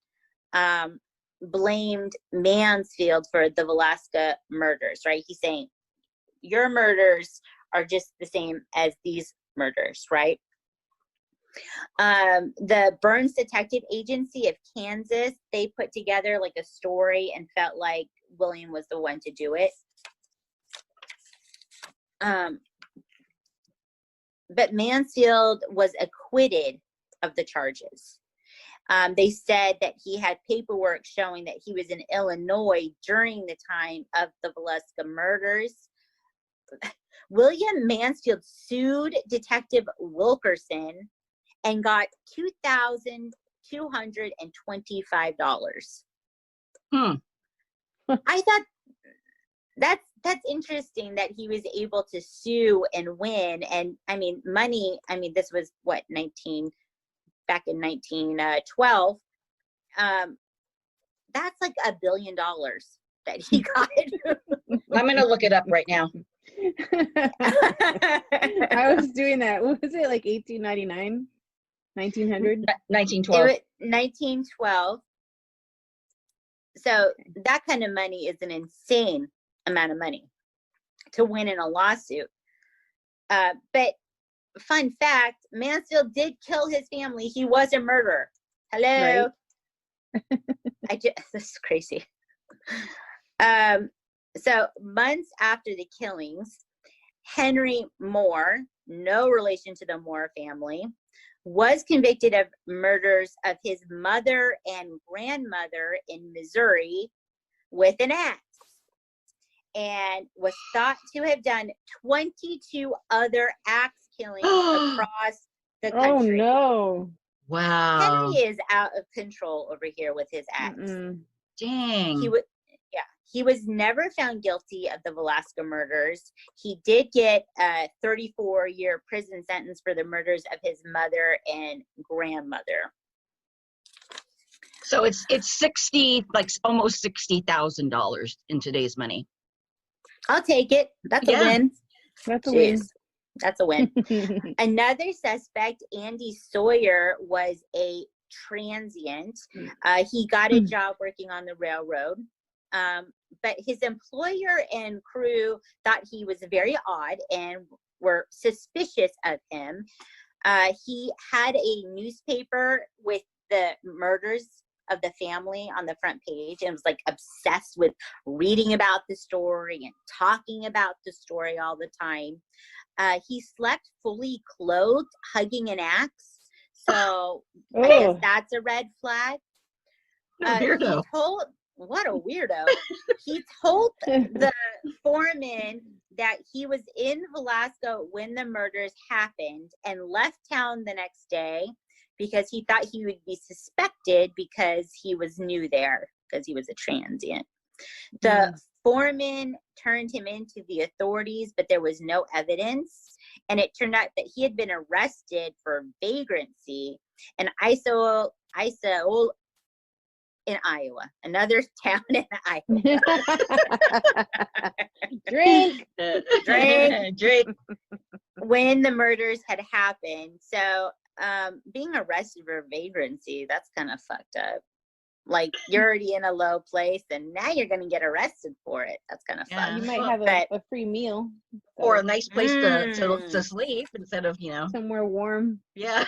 blamed Mansfield for the Villisca murders, right? He's saying your murders are just the same as these murders, right? The Burns Detective Agency of Kansas, they put together like a story and felt like William was the one to do it. But Mansfield was acquitted of the charges. They said that he had paperwork showing that he was in Illinois during the time of the Villisca murders. William Mansfield sued Detective Wilkerson and got $2,225. Hmm. I thought that's interesting that he was able to sue and win. And I mean, money, I mean, this was what, back in 1912. That's like $1 billion that he got. I'm going to look it up right now. I was doing that. What was it, like 1899? 1900? 1912. 1912. So that kind of money is an insane amount of money to win in a lawsuit. But fun fact, Mansfield did kill his family. He was a murderer. Hello. Right. This is crazy. So months after the killings, Henry Moore, no relation to the Moore family, was convicted of murders of his mother and grandmother in Missouri with an axe, and was thought to have done 22 other axe killings across the country. Oh no. Wow. Henry is out of control over here with his axe. Dang. He was never found guilty of the Villisca murders. He did get a 34-year prison sentence for the murders of his mother and grandmother. So it's 60, like almost $60,000 in today's money. I'll take it. That's a win. That's a win. That's a win. Another suspect, Andy Sawyer, was a transient. He got a job working on the railroad. But his employer and crew thought he was very odd and were suspicious of him. He had a newspaper with the murders of the family on the front page and was like obsessed with reading about the story and talking about the story all the time. He slept fully clothed, hugging an axe. So I guess that's a red flag. Weirdo. What a weirdo. He told the foreman that he was in Villisca when the murders happened and left town the next day because he thought he would be suspected because he was new there, because he was a transient. The foreman turned him into the authorities, but there was no evidence. And it turned out that he had been arrested for vagrancy and ISO in Iowa, another town in Iowa. Drink. When the murders had happened. So being arrested for vagrancy, that's kind of fucked up. Like, you're already in a low place and now you're going to get arrested for it. That's kind of fun. You might have a free meal. So. Or a nice place to sleep instead of, somewhere warm. Yeah.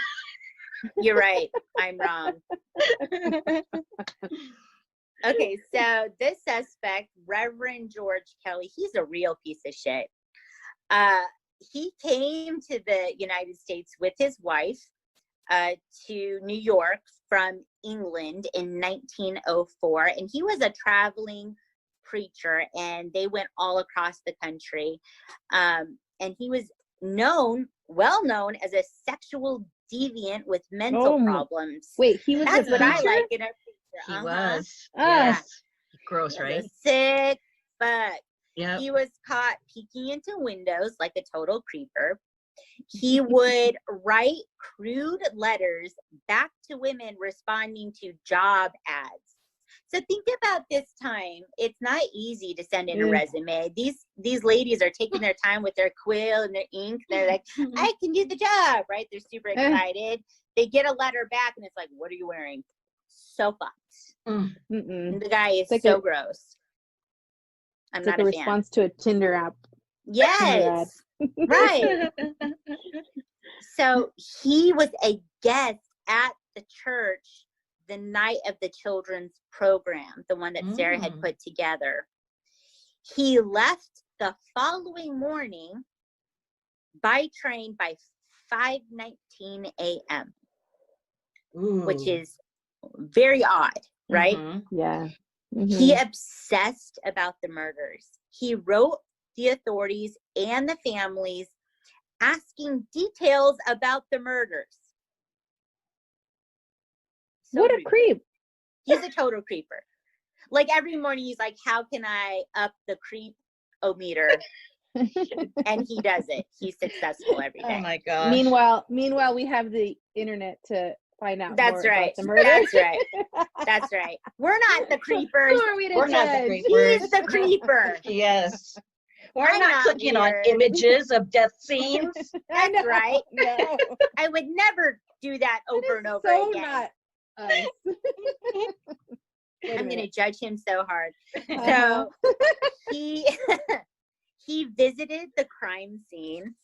You're right. I'm wrong. Okay, so this suspect, Reverend George Kelly, he's a real piece of shit. He came to the United States with his wife to New York from England in 1904, and he was a traveling preacher, and they went all across the country. And he was well known as a sexual deviant with mental problems. Wait, he was That's what I like in a preacher. He was. Yeah. Gross, right? Sick fuck. Yeah. He was caught peeking into windows like a total creeper. He would write crude letters back to women responding to job ads. So think about this time. It's not easy to send in a resume. These ladies are taking their time with their quill and their ink. They're like, I can do the job, right? They're super excited. They get a letter back and it's like, what are you wearing? So fucked. The guy is like so gross. I'm not a fan. Response to a Tinder app. Yes. Right. So he was a guest at the church the night of the children's program, the one that Sarah had put together. He left the following morning by train by 5:19 a.m., which is very odd, right? Yeah. He obsessed about the murders. He wrote the authorities and the families asking details about the murders. So what a creep. He's a total creeper. Like every morning he's like, how can I up the creep-o-meter? And he does it. He's successful every day. Oh my gosh. Meanwhile, we have the internet to find out more about the murder. That's right. That's right. We're not the creepers. Who are we to We're not the creepers. He's the creeper. Yes. We're I'm not clicking on weird. images of death scenes. That's right. No. I would never do that over and over so again. Not us. I'm going to judge him so hard. Uh-huh. So he he visited the crime scene.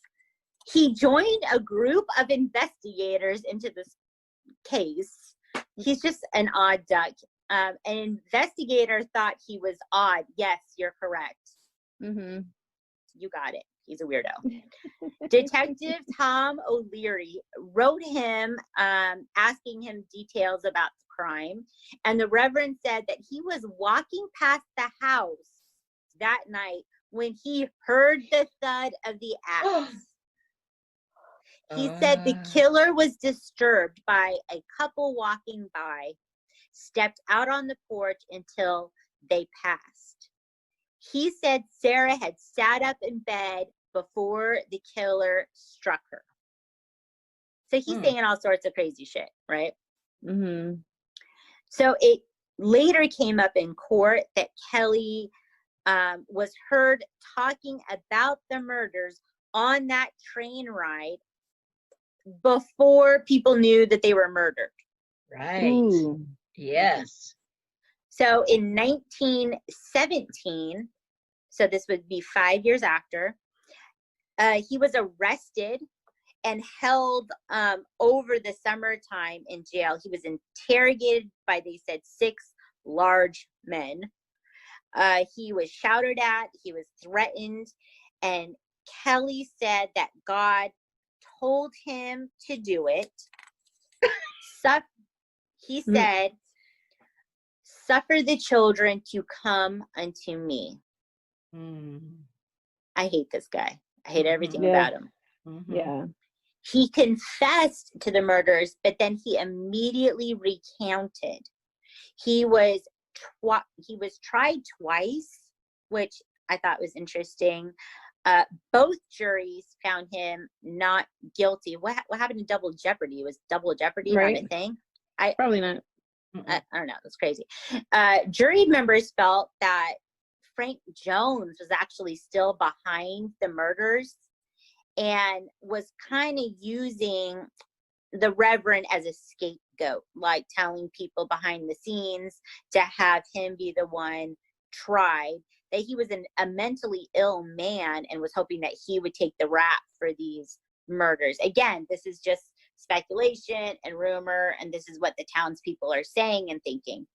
He joined a group of investigators into this case. He's just an odd duck. An investigator thought he was odd. Yes, you're correct. Mm-hmm. You got it. He's a weirdo. Detective Tom O'Leary wrote him asking him details about the crime. And the Reverend said that he was walking past the house that night when he heard the thud of the axe. He said the killer was disturbed by a couple walking by, stepped out on the porch until they passed. He said Sarah had sat up in bed before the killer struck her. So he's saying all sorts of crazy shit, right? Mm-hmm. So it later came up in court that Kelly was heard talking about the murders on that train ride before people knew that they were murdered. Right. Ooh. Yes. So in 1917, so this would be 5 years after, he was arrested and held over the summertime in jail. He was interrogated by, they said, 6 large men. He was shouted at, he was threatened, and Kelly said that God told him to do it. He said, suffer the children to come unto me. I hate this guy. I hate everything about him. Yeah. He confessed to the murders, but then he immediately recounted. He was tried twice, which I thought was interesting. Both juries found him not guilty. What happened to double jeopardy? Was double jeopardy not a thing? Probably not. I don't know. That's crazy. Jury members felt that Frank Jones was actually still behind the murders and was kind of using the Reverend as a scapegoat, like telling people behind the scenes to have him be the one tried, that he was a mentally ill man and was hoping that he would take the rap for these murders. Again, this is just speculation and rumor, and this is what the townspeople are saying and thinking.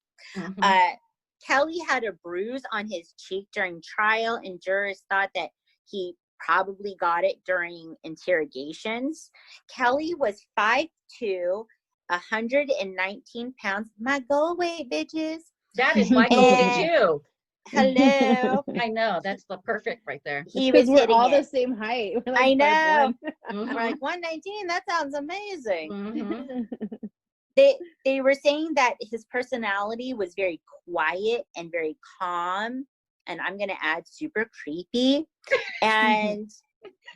Kelly had a bruise on his cheek during trial, and jurors thought that he probably got it during interrogations. Kelly was 5'2", 119 pounds. My goal weight, bitches. That is my goal too. Hello. I know. That's the perfect right there. He was we're all hitting the it. same height. We're like I know. 5'1". We're like 119. That sounds amazing. Mhm. They were saying that his personality was very quiet and very calm, and I'm going to add super creepy. And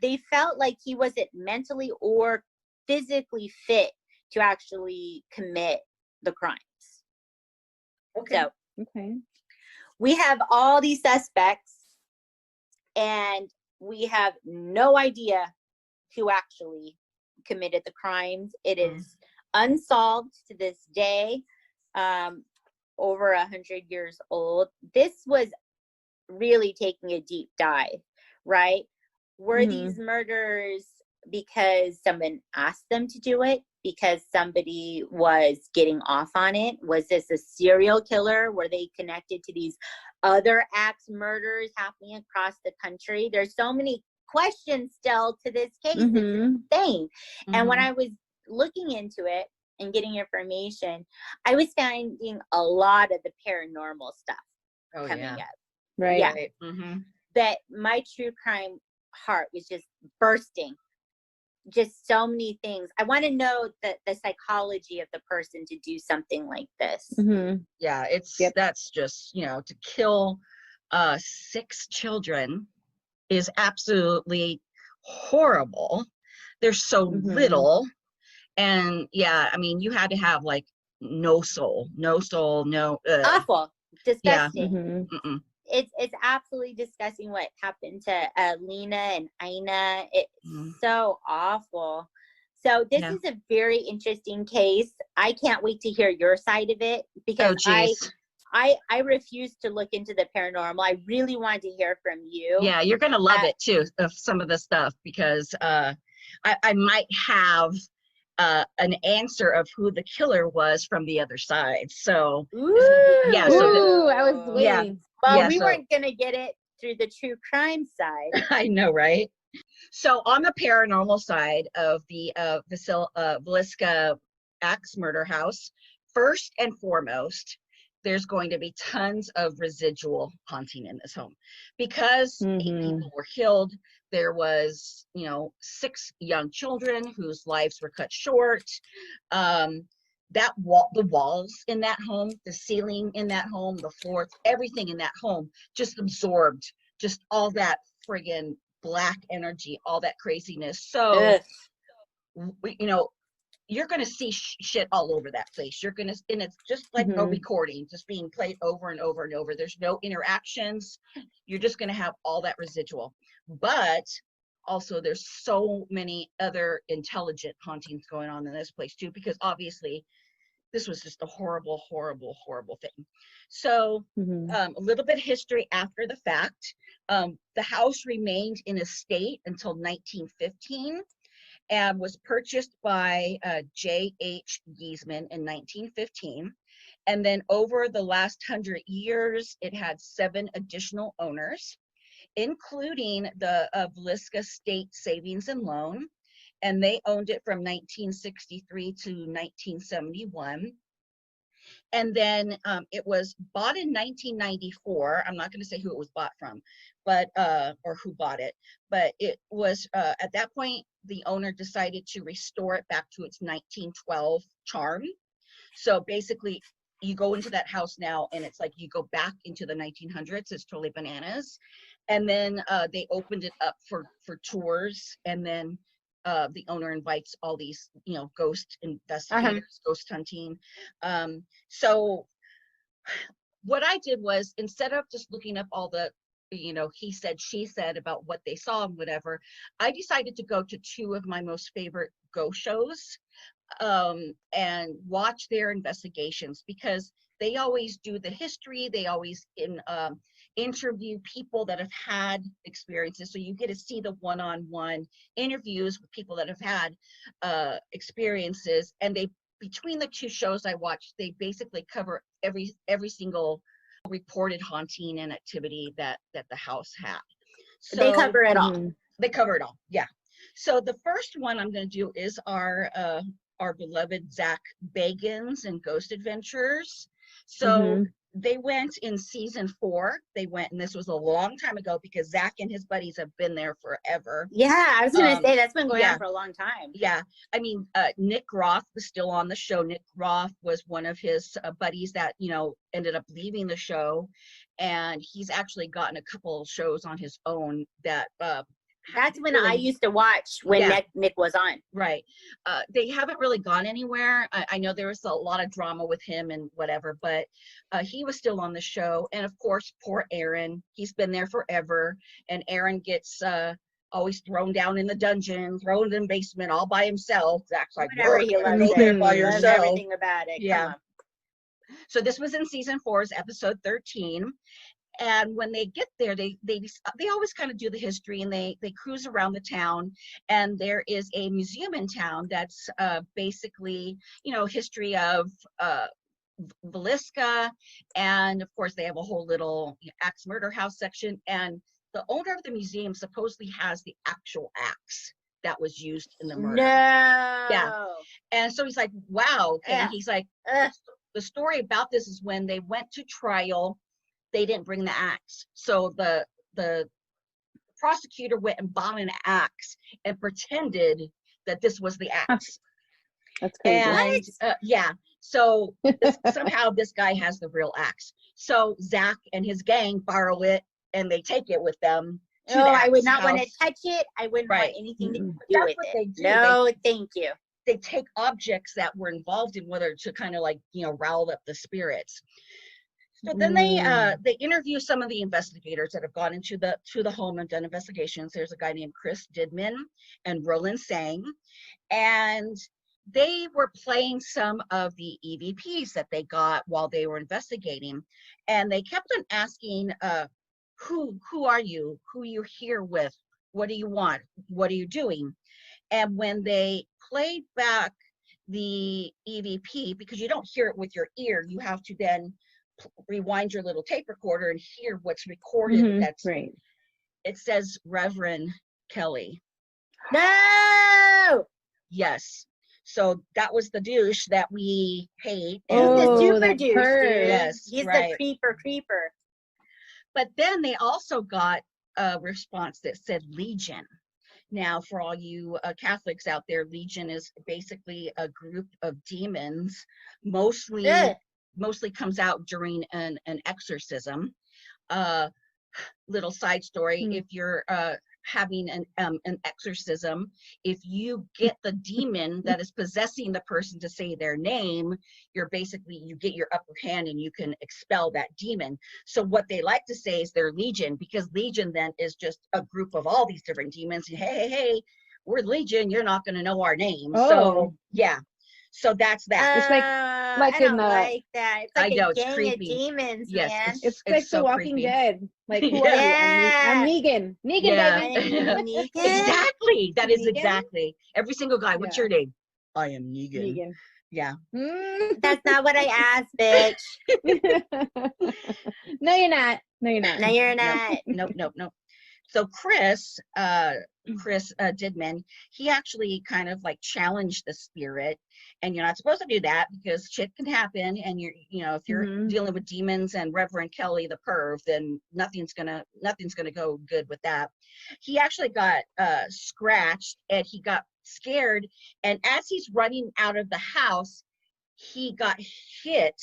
they felt like he wasn't mentally or physically fit to actually commit the crimes. Okay. So Okay. we have all these suspects, and we have no idea who actually committed the crimes. It is unsolved to this day, over 100 years old. This was really taking a deep dive, right? Were these murders because someone asked them to do it? Because somebody was getting off on it? Was this a serial killer? Were they connected to these other axe murders happening across the country? There's so many questions still to this case. It's insane. And when I was looking into it and getting information, I was finding a lot of the paranormal stuff coming up. Right. Yeah. Mm-hmm. That my true crime heart was just bursting. Just so many things. I want to know the psychology of the person to do something like this. Yeah, that's just, to kill 6 children is absolutely horrible. There's so little. And yeah, I mean, you had to have like no soul, no. Awful. Disgusting. Yeah. It's absolutely disgusting what happened to Lena and Ina. It's so awful. So this is a very interesting case. I can't wait to hear your side of it, because I refuse to look into the paranormal. I really wanted to hear from you. Yeah, you're gonna love it too, of some of the stuff, because I might have an answer of who the killer was from the other side. So yeah, so Ooh, I was yeah. waiting. Well, Yeah, we so- weren't gonna get it through the true crime side. I know, right? So on the paranormal side of the Villisca axe murder house, first and foremost, there's going to be tons of residual haunting in this home, because 8 people were killed. There was, 6 young children whose lives were cut short. The walls in that home, the ceiling in that home, the floor, everything in that home just absorbed just all that friggin' black energy, all that craziness. So, you're going to see shit all over that place. You're going to, and it's just like a recording, just being played over and over and over. There's no interactions. You're just going to have all that residual. But also, there's so many other intelligent hauntings going on in this place too, because obviously this was just a horrible, horrible, horrible thing. So a little bit of history after the fact. The house remained in a state until 1915 and was purchased by J.H. Giesman in 1915. And then over the last 100 years, it had 7 additional owners, including the Villisca State Savings and Loan. And they owned it from 1963 to 1971. And then it was bought in 1994. I'm not going to say who it was bought from, but or who bought it, but it was at that point the owner decided to restore it back to its 1912 charm. So basically, you go into that house now, and it's like you go back into the 1900s. It's totally bananas. And then they opened it up for tours, and then the owner invites all these, ghost investigators, ghost hunting. So what I did was, instead of just looking up all the, he said, she said about what they saw and whatever, I decided to go to 2 of my most favorite ghost shows and watch their investigations, because they always do the history. They always interview people that have had experiences. So you get to see the one-on-one interviews with people that have had experiences. And they, between the 2 shows I watched, they basically cover every single reported haunting and activity that the house had. So they cover it all. They cover it all. Yeah. So the first one I'm going to do is our beloved Zach Bagans and Ghost Adventures. So they went in season 4. They went, and this was a long time ago, because Zach and his buddies have been there forever. Yeah, I was going to say that's been going on for a long time. Yeah. I mean, Nick Roth was still on the show. Nick Roth was one of his buddies that, ended up leaving the show. And he's actually gotten a couple shows on his own that that's when I used to watch when Nick was on. Right. They haven't really gone anywhere. I know there was a lot of drama with him and whatever, but he was still on the show. And of course, poor Aaron, he's been there forever. And Aaron gets always thrown down in the dungeon, thrown in the basement all by himself. Zach's like, whatever, he loves go there by he yourself. loves everything about it. Yeah. So this was in season 4's episode 13. And when they get there, they always kind of do the history, and they cruise around the town. And there is a museum in town that's basically, history of Villisca. And of course, they have a whole little axe murder house section. And the owner of the museum supposedly has the actual axe that was used in the murder. No. Yeah. And so he's like, wow. Okay. Yeah. He's like, the story about this is when they went to trial, they didn't bring the axe. So the prosecutor went and bought an axe and pretended that this was the axe. That's crazy. And yeah, so somehow this guy has the real axe. So Zach and his gang borrow it, and they take it with them. I would not want to touch it. I wouldn't want anything to do with it. No, thank you. They take objects that were involved in whether to kind of like, rile up the spirits. So then they interview some of the investigators that have gone into the home and done investigations. There's a guy named Chris Didman and Roland Sang, and they were playing some of the EVPs that they got while they were investigating, and they kept on asking, who are you? Who you're here with? What do you want? What are you doing? And when they played back the EVP, because you don't hear it with your ear, you have to then rewind your little tape recorder and hear what's recorded. That's right. It says Reverend Kelly. No! Yes. So that was the douche that we hate. He's the super that douche, perv. dude. Yes, He's right. the creeper. But then they also got a response that said Legion. Now, for all you Catholics out there, Legion is basically a group of demons, mostly comes out during an exorcism. Little side story: if you're having an exorcism, if you get the demon that is possessing the person to say their name, you get your upper hand and you can expel that demon. So what they like to say is they're Legion, because Legion then is just a group of all these different demons. Hey, we're Legion, you're not going to know our name. So yeah, so that's that. It's like I in don't like that. It's like I know, a it's gang creepy. of demons, Yes, man. it's like so The Walking creepy. Dead. Like, who Yeah. are you? I'm Negan. Yeah. Baby. Negan? Exactly. That is Negan? exactly. Every single guy. What's Yeah. your name? I am Negan. Negan. Yeah. That's not what I asked, bitch. No, you're not. No, you're not. No, you're not. Nope. So Chris Didman, he actually kind of like challenged the spirit, and you're not supposed to do that because shit can happen, and if you're dealing with demons and Reverend Kelly the perv, then nothing's gonna go good with that. He actually got scratched, and he got scared, and as he's running out of the house, he got hit.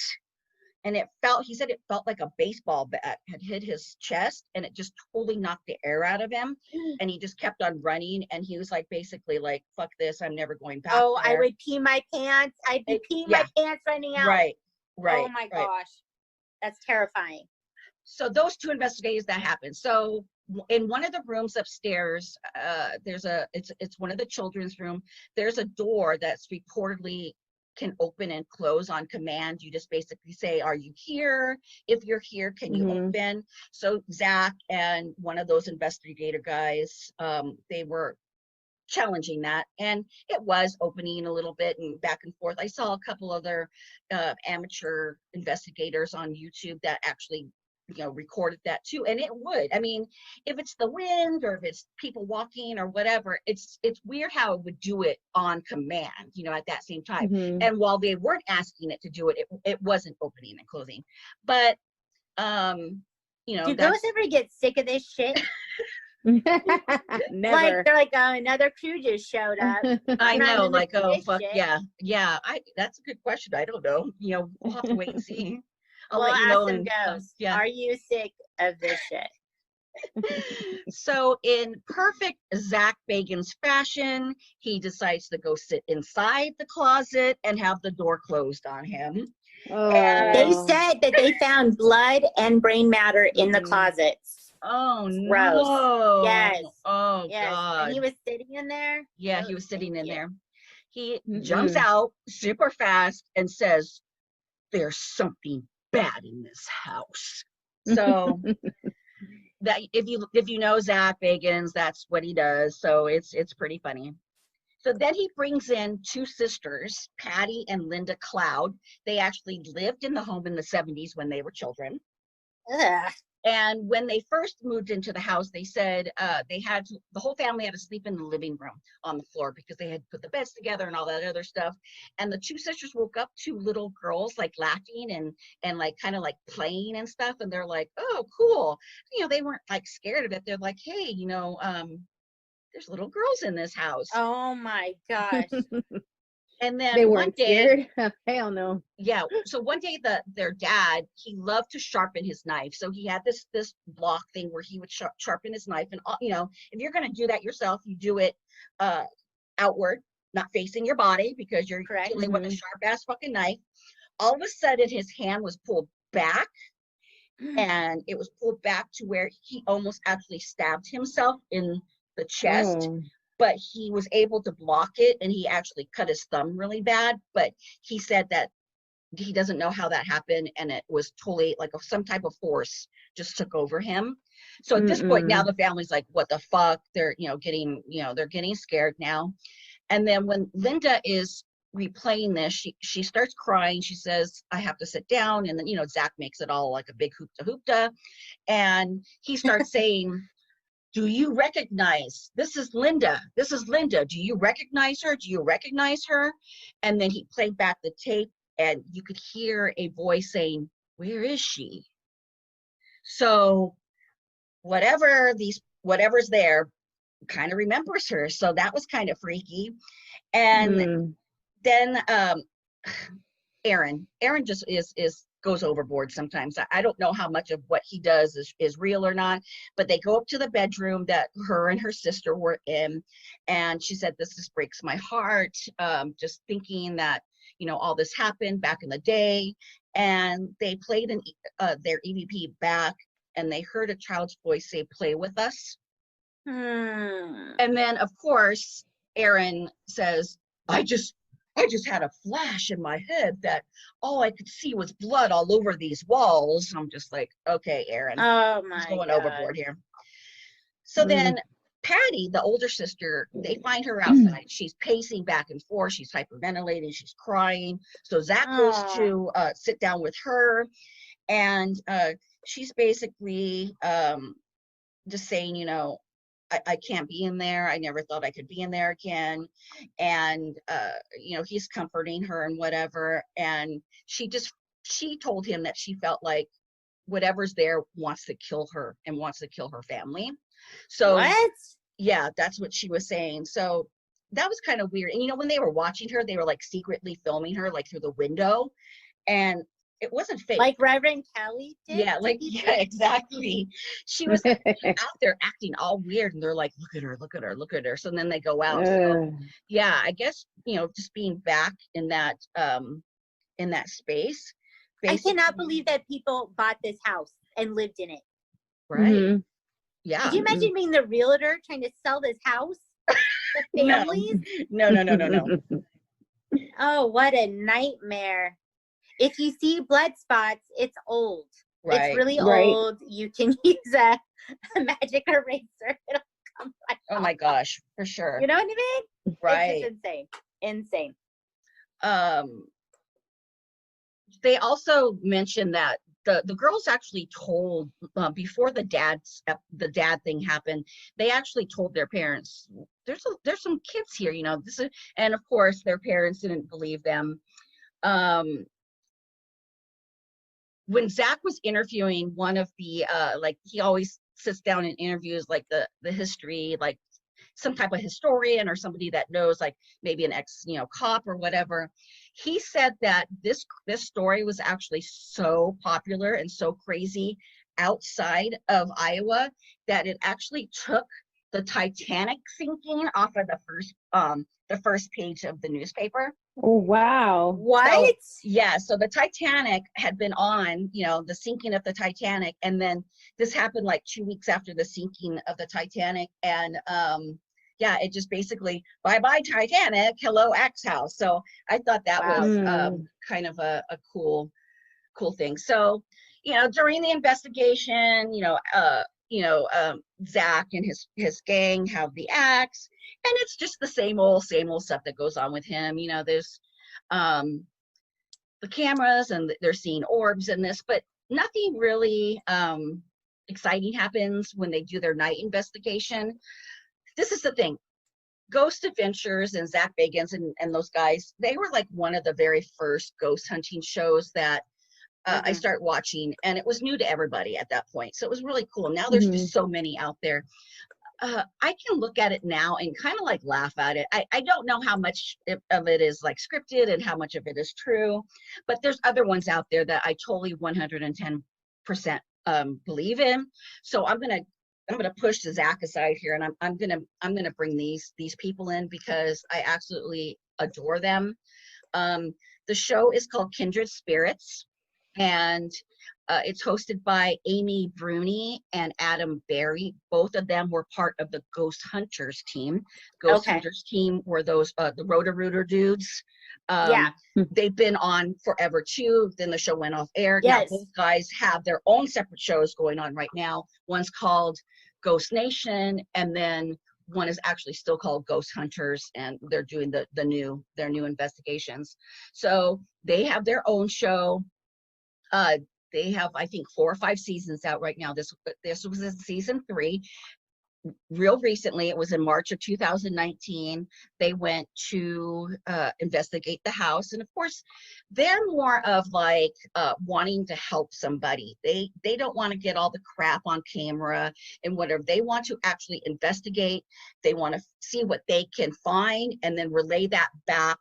And he said it felt like a baseball bat had hit his chest, and it just totally knocked the air out of him. And he just kept on running, and he was like, basically like, fuck this, I'm never going back there. I would pee my pants. I'd be peeing my pants running out. Right. Oh my gosh. That's terrifying. So those two investigations that happened. So in one of the rooms upstairs, it's one of the children's room. There's a door that's reportedly can open and close on command. You just basically say, are you here? If you're here, can you open? So Zach and one of those investigator guys, they were challenging that, and it was opening a little bit and back and forth. I saw a couple other amateur investigators on YouTube that actually recorded that too, and it would. I mean, if it's the wind or if it's people walking or whatever, it's weird how it would do it on command, at that same time. And while they weren't asking it to do it, it wasn't opening and closing. But do ghosts ever get sick of this shit? Never. Like they're like, oh, another crew just showed up. I know, like, oh fuck shit. yeah. That's a good question. I don't know. We'll have to wait and see. I'll well, let you ask know. them ghosts. Are you sick of this shit? So in perfect Zach Bagans fashion, he decides to go sit inside the closet and have the door closed on him. They said that they found blood and brain matter in the closets. Oh no. Gross. Yes. Oh yes. God. And he was sitting in there? Yeah, he was sitting in there. He jumps out super fast and says, there's something bad in this house. So that if you know Zach Bagans, that's what he does. So it's pretty funny. So then he brings in two sisters, Patty and Linda Cloud. They actually lived in the home in the 70s when they were children. Ugh. And when they first moved into the house, they said the whole family had to sleep in the living room on the floor because they had put the beds together and all that other stuff. And the two sisters woke up to little girls like laughing and like kind of like playing and stuff. And they're like, oh, cool. They weren't like scared of it. They're like, hey, there's little girls in this house. Oh my gosh. And then they one weren't day, scared. Hell no. Yeah. So one day their dad, he loved to sharpen his knife. So he had this block thing where he would sharpen his knife. And if you're going to do that yourself, you do it outward, not facing your body, because you're dealing with a sharp ass fucking knife. All of a sudden his hand was pulled back, and it was pulled back to where he almost actually stabbed himself in the chest. but he was able to block it, and he actually cut his thumb really bad. But he said that he doesn't know how that happened, and it was totally like some type of force just took over him. So at this point now the family's like, what the fuck? They're they're getting scared now. And then when Linda is replaying this, she starts crying. She says, I have to sit down. And then Zach makes it all like a big hoopta hoopta, and he starts saying, do you recognize, this is Linda, do you recognize her, and then he played back the tape, and you could hear a voice saying, where is she? So whatever's there kind of remembers her. So that was kind of freaky. And then Aaron just goes overboard sometimes. I don't know how much of what he does is real or not, but they go up to the bedroom that her and her sister were in, and she said, this just breaks my heart, just thinking that all this happened back in the day. And they played their EVP back, and they heard a child's voice say, play with us. And then of course Aaron says, I just had a flash in my head that all I could see was blood all over these walls. I'm just like, okay, Aaron, he's going overboard here. So then Patty, the older sister, they find her outside. She's pacing back and forth. She's hyperventilating. She's crying. So Zach goes to sit down with her, and she's basically just saying, I can't be in there. I never thought I could be in there again. And, he's comforting her and whatever. And she told him that she felt like whatever's there wants to kill her and wants to kill her family. So what? Yeah, that's what she was saying. So that was kind of weird. And, when they were watching her, they were like secretly filming her like through the window. And it wasn't fake. Like Reverend Kelly did? Yeah, exactly. She was out there acting all weird, and they're like, look at her. So then they go out. So yeah, I guess, just being back in that space. I cannot believe that people bought this house and lived in it. Right. Yeah. Could you imagine being the realtor trying to sell this house to families? No. Oh, what a nightmare. If you see blood spots, it's old. Right. It's really old. You can use a magic eraser. It'll come right off. My gosh, for sure. You know what I mean? Right. It's just insane. They also mentioned that the girls actually told before the dad thing happened, they actually told their parents, there's some kids here, this is, and of course their parents didn't believe them. When Zach was interviewing one of the he always sits down and interviews like the history, like some type of historian or somebody that knows, like maybe an ex cop or whatever. He said that this story was actually so popular and so crazy outside of Iowa that it actually took the Titanic sinking off of the first page of the newspaper. Oh, wow. What? So the Titanic had been on, the sinking of the Titanic, and then this happened like 2 weeks after the sinking of the Titanic, and it just basically, bye-bye Titanic, hello Axe House. So I thought that was kind of a cool thing. So, during the investigation, Zach and his gang have the axe, and it's just the same old stuff that goes on with him. There's the cameras, and they're seeing orbs in this, but nothing really exciting happens when they do their night investigation. This is the thing. Ghost Adventures and Zach Bagans and those guys, they were like one of the very first ghost hunting shows that I started watching, and it was new to everybody at that point. So it was really cool. Now there's just so many out there. I can look at it now and kind of like laugh at it. I don't know how much of it is like scripted and how much of it is true, but there's other ones out there that I totally 110% believe in. So I'm gonna push the Zach aside here, and I'm gonna bring these people in because I absolutely adore them. The show is called Kindred Spirits, and It's hosted by Amy Bruni and Adam Berry. Both of them were part of the Ghost Hunters team. Ghost Okay. Hunters team were those the Roto-Rooter dudes. Yeah. They've been on forever too. Then the show went off air. Yes. Now both guys have their own separate shows going on right now. One's called Ghost Nation, and then one is actually still called Ghost Hunters, and they're doing their new investigations. So they have their own show. They have, I think, 4 or 5 seasons out right now. This was in season 3. Real recently, it was in March of 2019. They went to investigate the house, and of course, they're more of like wanting to help somebody. They don't want to get all the crap on camera and whatever. They want to actually investigate. They want to see what they can find and then relay that back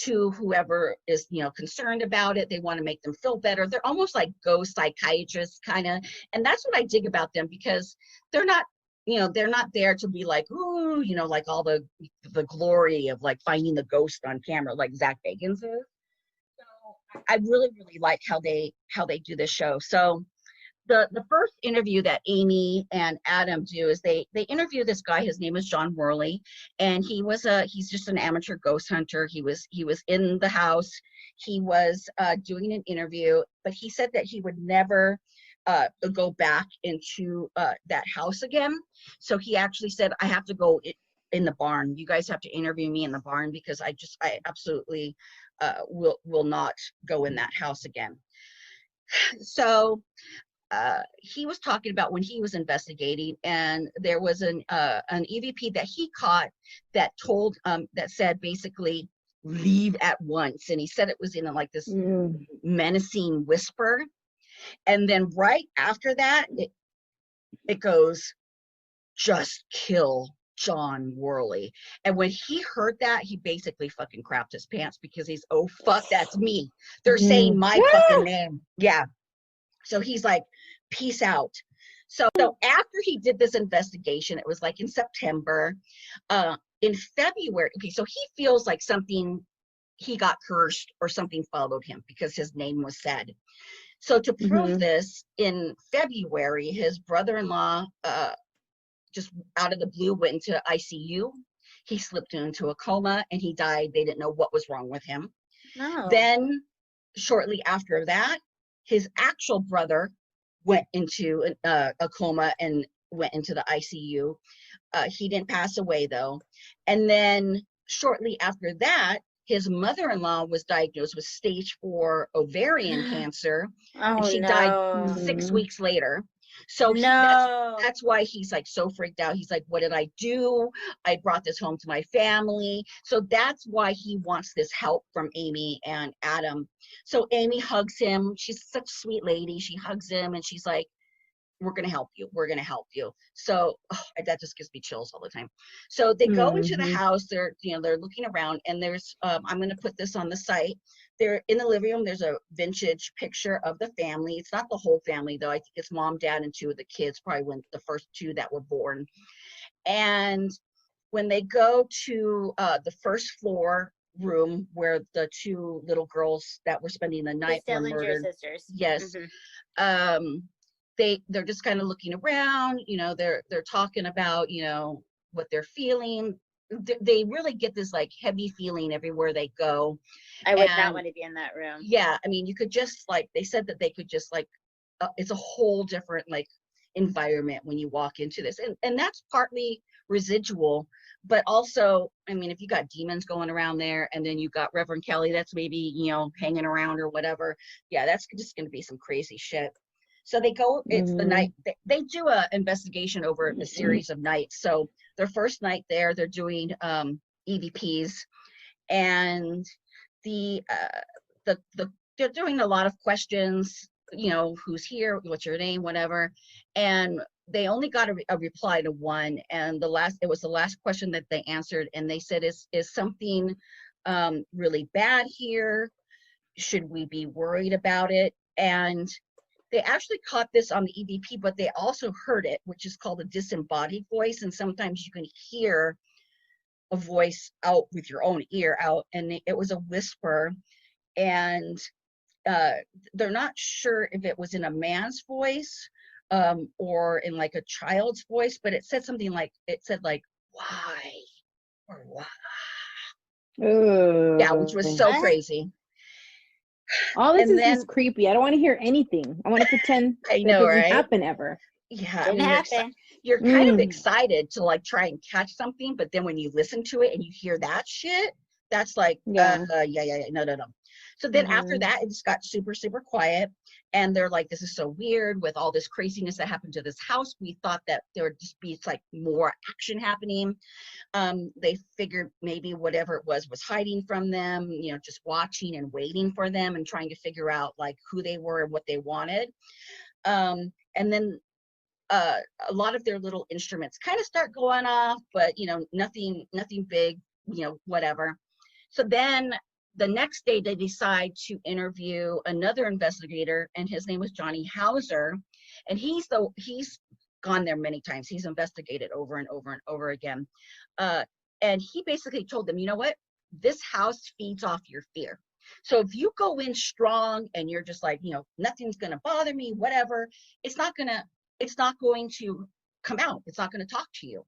to whoever is, concerned about it. They want to make them feel better. They're almost like ghost psychiatrists kind of, and that's what I dig about them, because they're not there to be like, ooh, like all the glory of like finding the ghost on camera like Zach Bagans is. So I really, really like how they do this show. So the first interview that Amy and Adam do is they interview this guy. His name is John Worley, and he's just an amateur ghost hunter. He was in the house. He was doing an interview, but he said that he would never go back into that house again. So he actually said, I have to go in the barn. You guys have to interview me in the barn, because I absolutely will not go in that house again. So he was talking about when he was investigating, and there was an EVP that he caught that told that said basically, leave at once. And he said it was in like this menacing whisper. And then right after that, it goes, just kill John Worley. And when he heard that, he basically fucking crapped his pants, because he's, oh fuck, that's me. They're saying my fucking name. Yeah. So he's like, peace out. So after he did this investigation, it was like in September, in February. Okay, so he feels like he got cursed or something followed him because his name was said. So to prove this, in February, his brother-in-law just out of the blue went into ICU. He slipped into a coma and he died. They didn't know what was wrong with him. No. Then shortly after that, his actual brother went into a coma and went into the ICU. He didn't pass away though. And then shortly after that, his mother-in-law was diagnosed with stage 4 ovarian cancer, and she died 6 weeks later. So that's why he's like so freaked out. He's like, what did I do? I brought this home to my family. So that's why he wants this help from Amy and Adam. So Amy hugs him. She's such a sweet lady. She hugs him and she's like, we're going to help you. We're going to help you. So that just gives me chills all the time. So they go into the house. They're looking around, and there's, I'm going to put this on the site. They're in the living room. There's a vintage picture of the family. It's not the whole family though. I think it's mom, dad, and 2 of the kids, probably the first 2 that were born. And when they go to the first floor room where the 2 little girls that were spending the night were murdered. Sisters. Yes. They're just kind of looking around, they're talking about, what they're feeling. They really get this like heavy feeling everywhere they go. I would not want to be in that room. Yeah. I mean, you could just like, they said that they could just like, it's a whole different like environment when you walk into this. And that's partly residual, but also, I mean, if you got demons going around there and then you got Reverend Kelly, that's maybe, hanging around or whatever. Yeah, that's just going to be some crazy shit. So they go, it's the night, they do a investigation over a series of nights. So their first night there, they're doing EVPs, and they're doing a lot of questions, who's here, what's your name, whatever. And they only got a reply to one. And it was the last question that they answered. And they said, is something really bad here? Should we be worried about it? And they actually caught this on the EVP, but they also heard it, which is called a disembodied voice. And sometimes you can hear a voice out with your own ear out, and it was a whisper. And they're not sure if it was in a man's voice or in like a child's voice, but it said something like, why or why. Ugh. Yeah, which was so crazy. All this And is then- just creepy. I don't want to hear anything. I want to pretend I that know, doesn't right? happen ever. Yeah, I Didn't mean, happen. you're kind of Mm. excited to like try and catch something, but then when you listen to it and you hear that shit, that's like, Yeah. yeah, no. So then after Mhm. that, it just got super, super quiet. And they're like, this is so weird with all this craziness that happened to this house. We thought that there would just be like more action happening. They figured maybe whatever it was hiding from them, you know, just watching and waiting for them and trying to figure out like who they were and what they wanted. And then a lot of their little instruments kind of start going off, but you know, nothing big, you know, whatever. So then the next day they decide to interview another investigator, and his name was Johnny Hauser, and he's gone there many times. He's investigated over and over and over again. And he basically told them, you know what, this house feeds off your fear. So if you go in strong and you're just like, you know, nothing's going to bother me, whatever, it's not going to come out. It's not going to talk to you,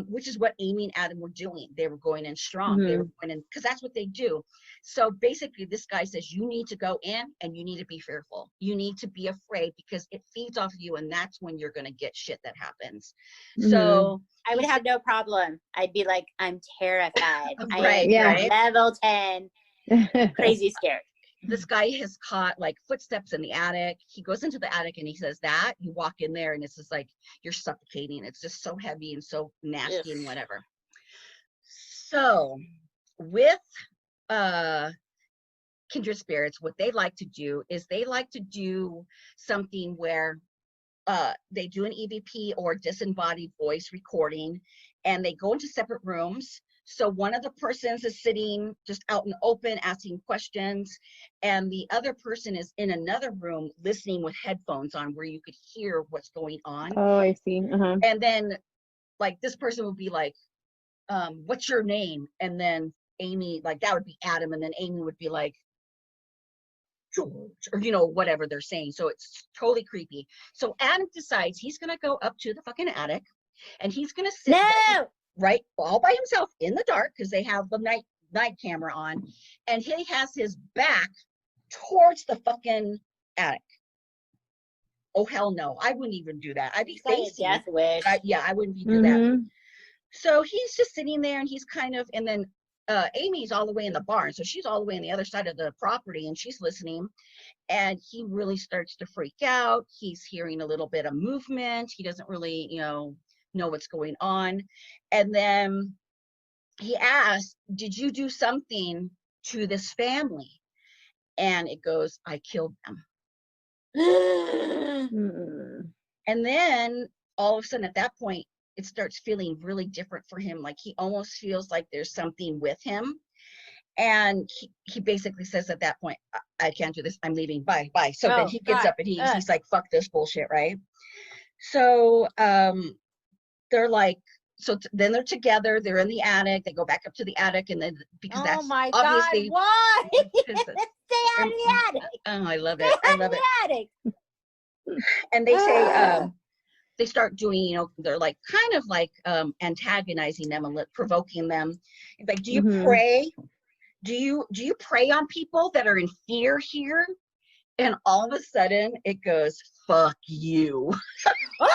which is what Amy and Adam were doing. They were going in strong. They were going in because that's what they do. So basically, this guy says you need to go in and you need to be fearful. You need to be afraid because it feeds off you, and that's when you're going to get shit that happens. So I would have no problem. I'd be like, I'm terrified. I Right, am right. level 10, crazy scared. This guy has caught like footsteps in the attic. He goes into the attic and he says that you walk in there and it's just like you're suffocating. It's just so heavy and so nasty and whatever. So with kindred spirits, what they like to do is they like to do something where they do an EVP or disembodied voice recording, and they go into separate rooms. So one of the persons is sitting just out in the open asking questions, and the other person is in another room listening with headphones on where you could hear what's going on. Oh, I see. And then like this person would be like, what's your name? And then Amy, like that would be Adam, and then Amy would be like, George, or you know, whatever they're saying. So it's totally creepy. So Adam decides he's gonna go up to the fucking attic and he's gonna sit right all by himself in the dark because they have the night camera on, and he has his back towards the fucking attic. Oh hell no, I wouldn't even do that. I'd be facing death wish. I wouldn't do that. So he's just sitting there and he's kind of, and then Amy's all the way in the barn, so she's all the way on the other side of the property and she's listening, and he really starts to freak out. He's hearing a little bit of movement. He doesn't really, you know what's going on. And then he asks, did you do something to this family? And it goes, I killed them. And then all of a sudden at that point, it starts feeling really different for him. Like he almost feels like there's something with him. And he basically says at that point, I can't do this. I'm leaving. Bye. So then he gets up and he's like, fuck this bullshit, right? So they're like, then they're together. They're in the attic. They go back up to the attic, and then because that's obviously why? Stay out of the attic. Oh, I love it. I love it. Attic. And they say they start doing, they're like kind of like antagonizing them and provoking them. It's like, do you pray? Do you pray on people that are in fear here? And all of a sudden it goes, fuck you. Stay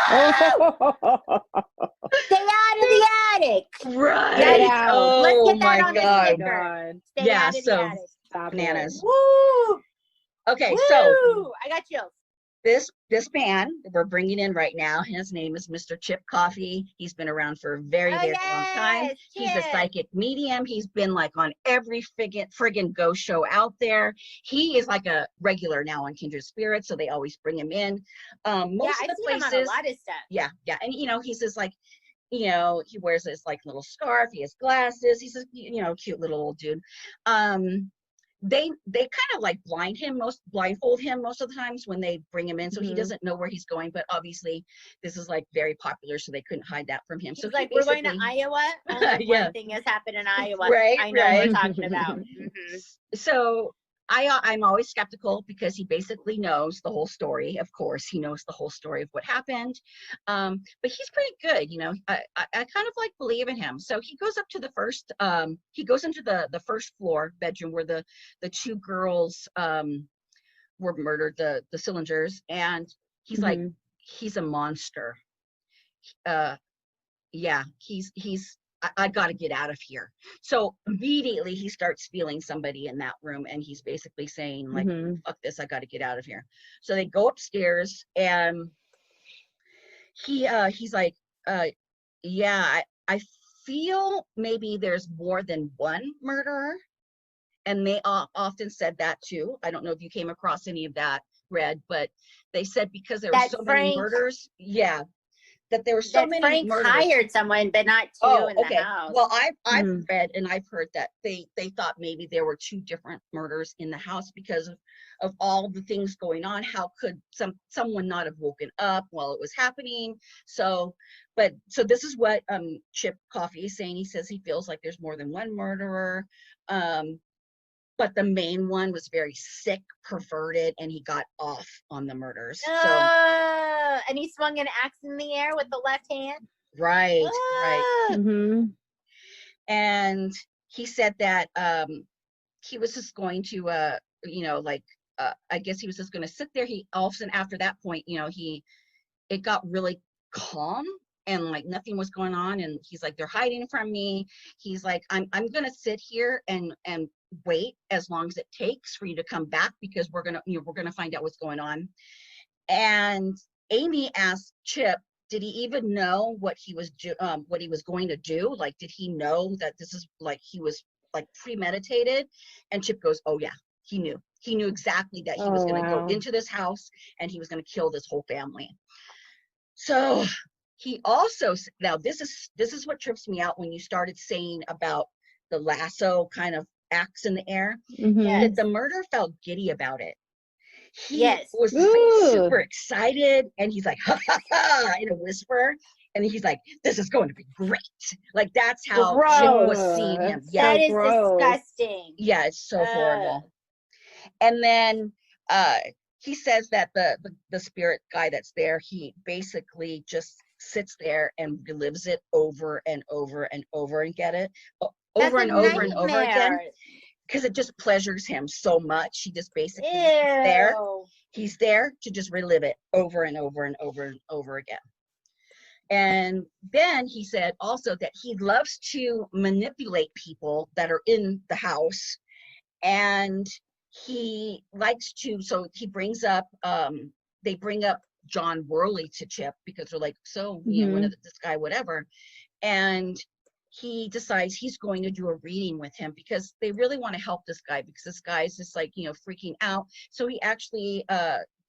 out of the attic. Right. Get out. Oh, Let's get that my on God. the sticker. Stay out of the attic. Bananas. Woo! Okay, Woo! so I got chills. this man that we're bringing in right now, his name is Mr. Chip Coffee. He's been around for a very long time. Chip. He's a psychic medium. He's been like on every friggin' ghost show out there. He is like a regular now on Kindred Spirits, so they always bring him in. Most of the places, him on a lot of stuff. Yeah, and he's just like, he wears this like little scarf. He has glasses. He's a cute little old dude. They kind of like blindfold him most of the times when they bring him in, so he doesn't know where he's going. But obviously, this is like very popular, so they couldn't hide that from him. So like, we're going to Iowa. Only one thing has happened in Iowa. Right, I know what we're talking about. So I'm always skeptical because he basically knows the whole story. Of course, he knows the whole story of what happened. But he's pretty good, you know. I kind of like believe in him. So he goes up to the first. He goes into the first floor bedroom where the two girls were murdered, the Cillingers, and he's like, Mm-hmm. he's a monster. Yeah, I got to get out of here. So immediately he starts feeling somebody in that room, and he's basically saying like, Mm-hmm. fuck this, I got to get out of here. So they go upstairs, and he's like, yeah, I feel maybe there's more than one murderer. And they often said that too. I don't know if you came across any of that, Red, but they said because there were That so many Frank murders, yeah, that there were so that many Frank murders. hired someone, but not two Oh, in the okay. house. Well, I've Mhm. read and I've heard that they thought maybe there were two different murders in the house because of all the things going on. How could someone not have woken up while it was happening? So, so this is what Chip Coffey is saying. He says he feels like there's more than one murderer. But the main one was very sick, perverted, and he got off on the murders. So And he swung an axe in the air with the left hand. right. Mm-hmm. And he said that he was just going to I guess he was just going to sit there. He all of a sudden after that point, it got really calm and like nothing was going on, and he's like, they're hiding from me. He's like, I'm gonna sit here and wait as long as it takes for you to come back, because we're gonna find out what's going on. And Amy asked Chip, did he even know what he was going to do? Like, did he know that this is like, he was like premeditated? And Chip goes, oh yeah, he knew exactly that he was going to go into this house and he was going to kill this whole family. So he also, now this is what trips me out when you started saying about the lasso kind of axe in the air, Mm-hmm. that the murderer felt giddy about it. He Yes. was Ooh. super excited, and he's like, ha ha ha, in a whisper, and he's like, this is going to be great. Like, that's how Chip was seeing him. That's Yeah, That is gross. disgusting. yeah, it's so horrible. And then he says that the spirit guy that's there, he basically just sits there and relives it over and over and over and over and over and over again, because it just pleasures him so much. He just basically he's there to just relive it over and over and over and over again. And then he said also that he loves to manipulate people that are in the house, and he likes to, so he brings up they bring up John Worley to Chip, because they're like, so what is this guy, whatever. And he decides he's going to do a reading with him, because they really want to help this guy, because this guy's just like, freaking out. So he actually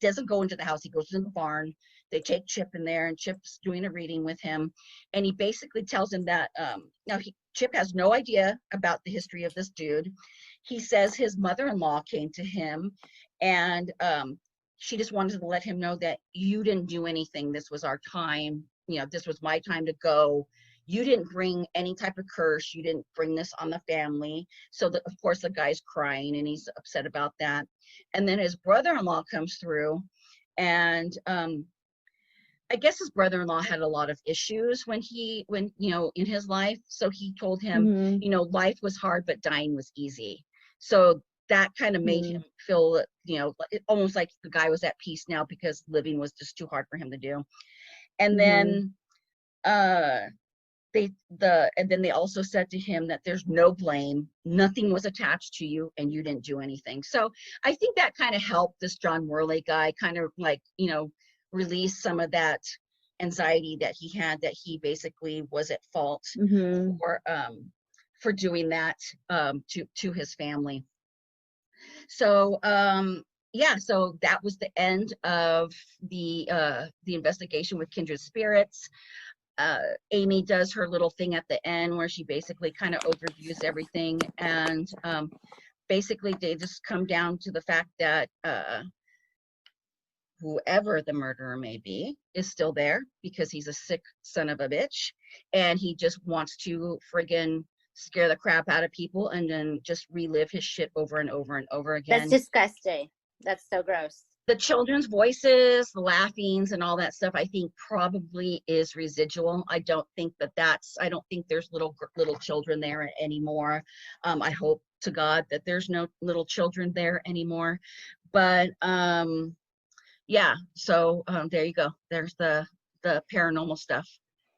doesn't go into the house. He goes into the barn. They take Chip in there, and Chip's doing a reading with him. And he basically tells him that Chip has no idea about the history of this dude. He says his mother-in-law came to him, and she just wanted to let him know that you didn't do anything. This was our time. This was my time to go. You didn't bring any type of curse. You didn't bring this on the family. So of course the guy's crying and he's upset about that. And then his brother-in-law comes through, and I guess his brother-in-law had a lot of issues when in his life. So he told him, life was hard, but dying was easy. So that kind of made him feel, almost like the guy was at peace now, because living was just too hard for him to do. And then they also said to him that there's no blame, nothing was attached to you, and you didn't do anything. So I think that kind of helped this John Worley guy kind of like, release some of that anxiety that he had, that he basically was at fault for doing that to his family. So so that was the end of the investigation with Kindred Spirits. Amy does her little thing at the end where she basically kind of overviews everything, and basically they just come down to the fact that whoever the murderer may be is still there, because he's a sick son of a bitch, and he just wants to friggin' scare the crap out of people and then just relive his shit over and over and over again. That's disgusting. That's so gross. The children's voices, the laughings and all that stuff, I think probably is residual. I don't think there's little children there anymore. I hope to God that there's no little children there anymore. But yeah, so there you go. There's the paranormal stuff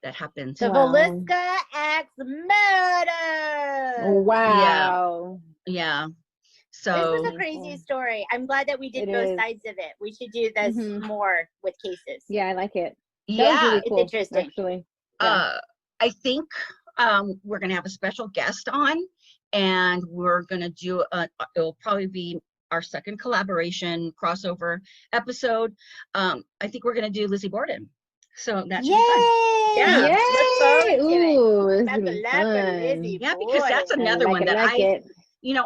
that happens. The Wow. Villisca axe murder. Wow. Yeah. This So is a crazy story. I'm glad that we did It both is. sides of it. We should do this Mhm. more with cases. Yeah, I like it. That was yeah, really it's cool, interesting. actually. Yeah. I think we're gonna have a special guest on, and we're gonna do it'll probably be our second collaboration crossover episode. I think we're gonna do Lizzie Borden. So that should be fun. Yeah. Yay! Look forward to it. Ooh, this is Buckle gonna be up for fun. Lizzie Yeah, because that's Borden. another one that it.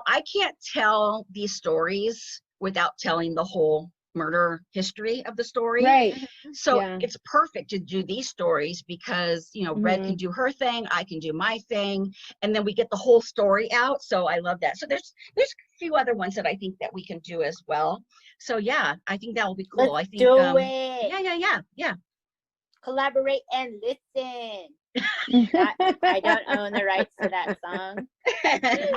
I can't tell these stories without telling the whole murder history of the story. Right. So Yeah. it's perfect to do these stories because, Red can Mhm. do her thing, I can do my thing, and then we get the whole story out. So I love that. So there's a few other ones that I think that we can do as well. So yeah, I think that will be cool. Let's I think do it. Yeah. Collaborate and listen. I don't own the rights to that song.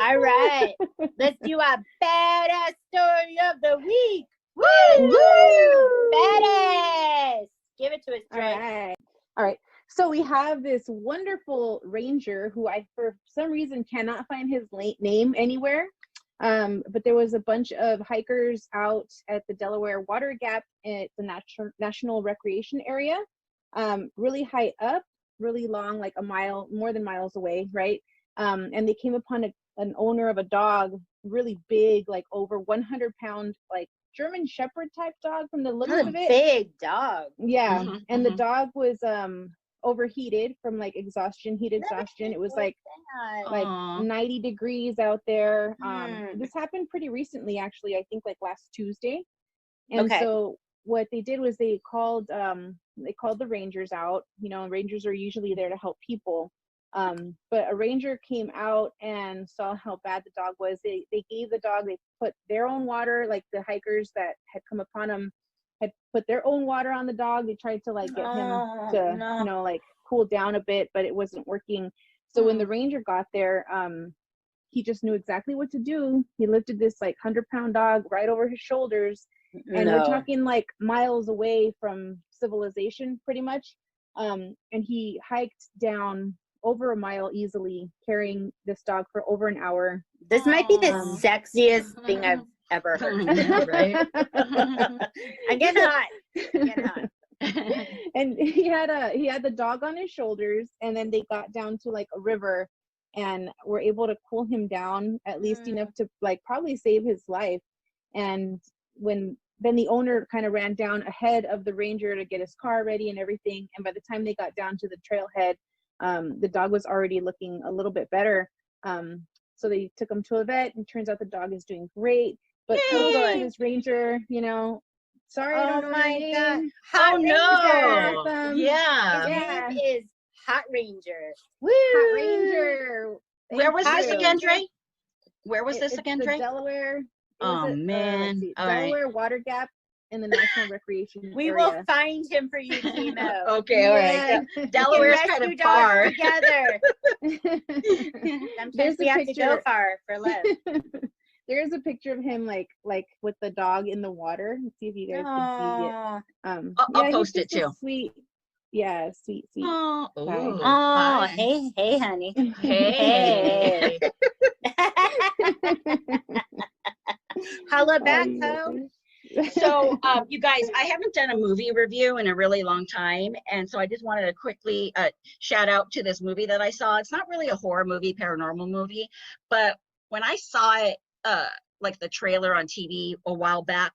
All right. Let's do our badass story of the week. Woo! Badass. Give it to us, Dre. All right. So we have this wonderful ranger who I, for some reason, cannot find his name anywhere. But there was a bunch of hikers out at the Delaware Water Gap at the National Recreation Area, really high up, really long, like a mile, more than miles away, right? And they came upon an owner of a dog, really big, like over 100-pound, like German Shepherd type dog from the looks That's of a it. big dog. Yeah, Mhm, and the mhm. dog was overheated from like heat exhaustion. It was like Aw. 90 degrees out there. Mm. This happened pretty recently, actually. I think like last Tuesday. And Okay. so what they did was they called the rangers out. Rangers are usually there to help people. But a ranger came out and saw how bad the dog was. They gave the dog, they put their own water, like the hikers that had come upon them had put their own water on the dog. They tried to like get him to, like cool down a bit, but it wasn't working. So when the ranger got there, he just knew exactly what to do. He lifted this like 100-pound dog right over his shoulders. And we're talking like miles away from civilization, pretty much. And he hiked down over a mile easily, carrying this dog for over an hour. This might be the sexiest thing I've ever heard. Right? I'm getting hot. And he had the dog on his shoulders, and then they got down to like a river and were able to cool him down at least enough to like probably save his life. And then the owner kind of ran down ahead of the ranger to get his car ready and everything. And by the time they got down to the trailhead, the dog was already looking a little bit better. So they took him to a vet, and turns out the dog is doing great. But this ranger, sorry, I don't know my your God. name. Hot Oh Ranger. no! Awesome. Yeah. His name is Hot Ranger. Woo! Hot Ranger. Where was Thank this you. again, Dre? Where was this It's again, the Dre? Delaware. Oh, man. All right. Delaware Water Gap in the National Recreation We Area. will find him for you, Timo. Okay, all right. Yeah. Delaware's We can kind of rescue far. dogs together. Sometimes There's we a have to go picture. far for love. There's a picture of him like with the dog in the water. Let's see if you guys can see it. Aw. I'll he's post it just a too. sweet, sweet. Oh, ooh, Oh, hi. hey, honey. Hey. Holla back, ho. So, you guys, I haven't done a movie review in a really long time, and so I just wanted to quickly shout out to this movie that I saw. It's not really a horror movie, paranormal movie, but when I saw it, like the trailer on TV a while back,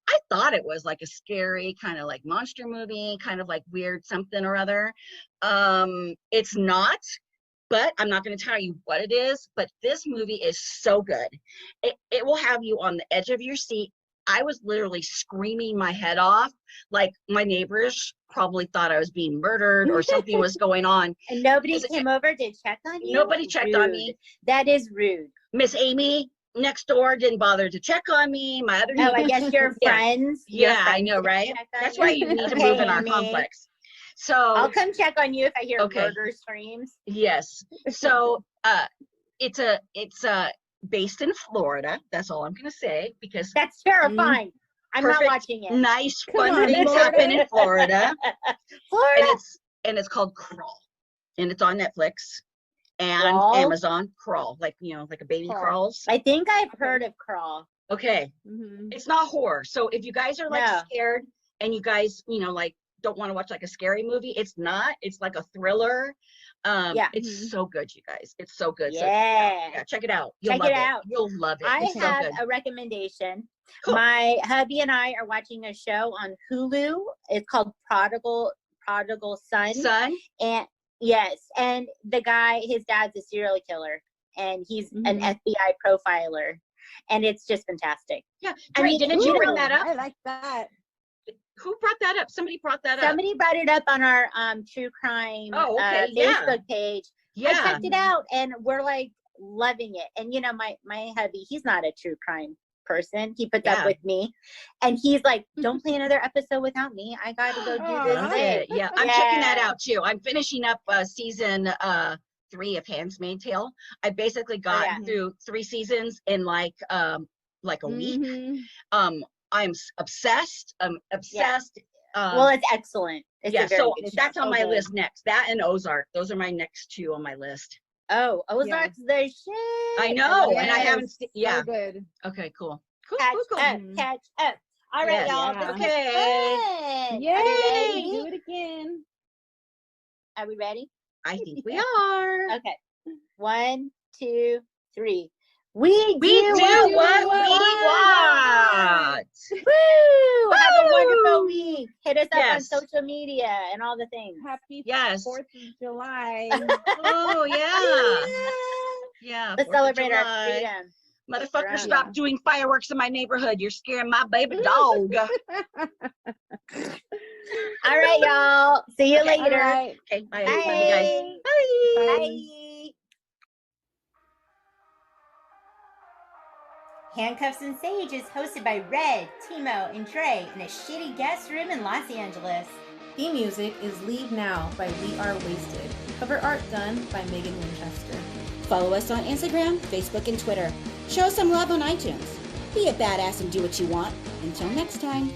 I thought it was like a scary kind of like monster movie, kind of like weird something or other. It's not. But I'm not going to tell you what it is, but this movie is so good. It will have you on the edge of your seat I was literally screaming my head off. Like my neighbors probably thought I was being murdered or something was going on. And nobody Is it- came over to check on you? Nobody checked on Rude. me. That is rude. Miss Amy next door didn't bother to check on me. My other Oh, I neighbor. guess your Yeah. friends. Yeah, I know, right? That's why you need to move in our Amy. complex. I'll So come check on you if I hear Okay. murder screams. yes. So it's based in Florida. That's all I'm gonna say because That's terrifying. I'm not Perfect. watching it. nice Come fun on, things Florida. happen in Florida. Florida. and it's called Crawl. And it's on Netflix and Crawl? Amazon. Crawl, like like a baby Crawl. crawls. I think I've heard of Crawl. Okay. Mhm. It's not horror. So if you guys are like No. scared and you guys, like don't want to watch like a scary movie, it's not. It's like a thriller. Yeah. It's Mhm. so good, you guys. It's so good. So Yeah. check it out. You'll Check love it out. You'll love it. I It's so have good. a recommendation. Cool. My hubby and I are watching a show on Hulu. It's called Prodigal Son. Son. And yes, and the guy, his dad's a serial killer, and he's an Mhm. FBI profiler, and it's just fantastic. Yeah. I Great. mean, Didn't you bring Ooh, that up? I like that. Who brought that up? Somebody brought that up. Somebody brought it up on our true crime Oh, okay, yeah. Facebook page. I Yeah. checked it out, and we're like loving it. And my hubby, he's not a true crime person. He puts Yeah. up with me, and he's like, "Don't play another episode without me. I got to go do this Love thing." it. Yeah. I'm checking that Yeah. out too. I'm finishing up season 3 of Handmaid's Tale. I basically got yeah. through 3 seasons in like a week. Mhm. I'm obsessed. I'm obsessed. Well, it's excellent. It's yeah, a very so good show. that's on So my good. list next. That and Ozark. Those are my next 2 on my list. Oh, Ozark's the shit. I know, love and I it. haven't Yes, yeah. So good. Okay, cool. Cool, Catch cool, cool. up, Mhm. catch up. All right, Yes. y'all. Yeah. This Okay. was fun. Yay! Are we ready? Do it again. Are we ready? I think we are. Okay. 1, 2, 3. We We do do what we we want. Woo! Have a wonderful Woo! week. Hit us up on Yes. social media and all the things. Happy Yes. 4th of July. Oh yeah. Yeah. Let's 4th of celebrate our July. freedom. Motherfucker, Right. stop doing fireworks in my neighborhood. You're scaring my baby dog. All right, y'all. See you Okay. later. All right. Okay, bye. Love you guys. Bye. Bye. Bye. Handcuffs and Sage is hosted by Red, Timo, and Dre in a shitty guest room in Los Angeles. Theme music is Leave Now by We Are Wasted. Cover art done by Megan Winchester. Follow us on Instagram, Facebook, and Twitter. Show us some love on iTunes. Be a badass and do what you want. Until next time.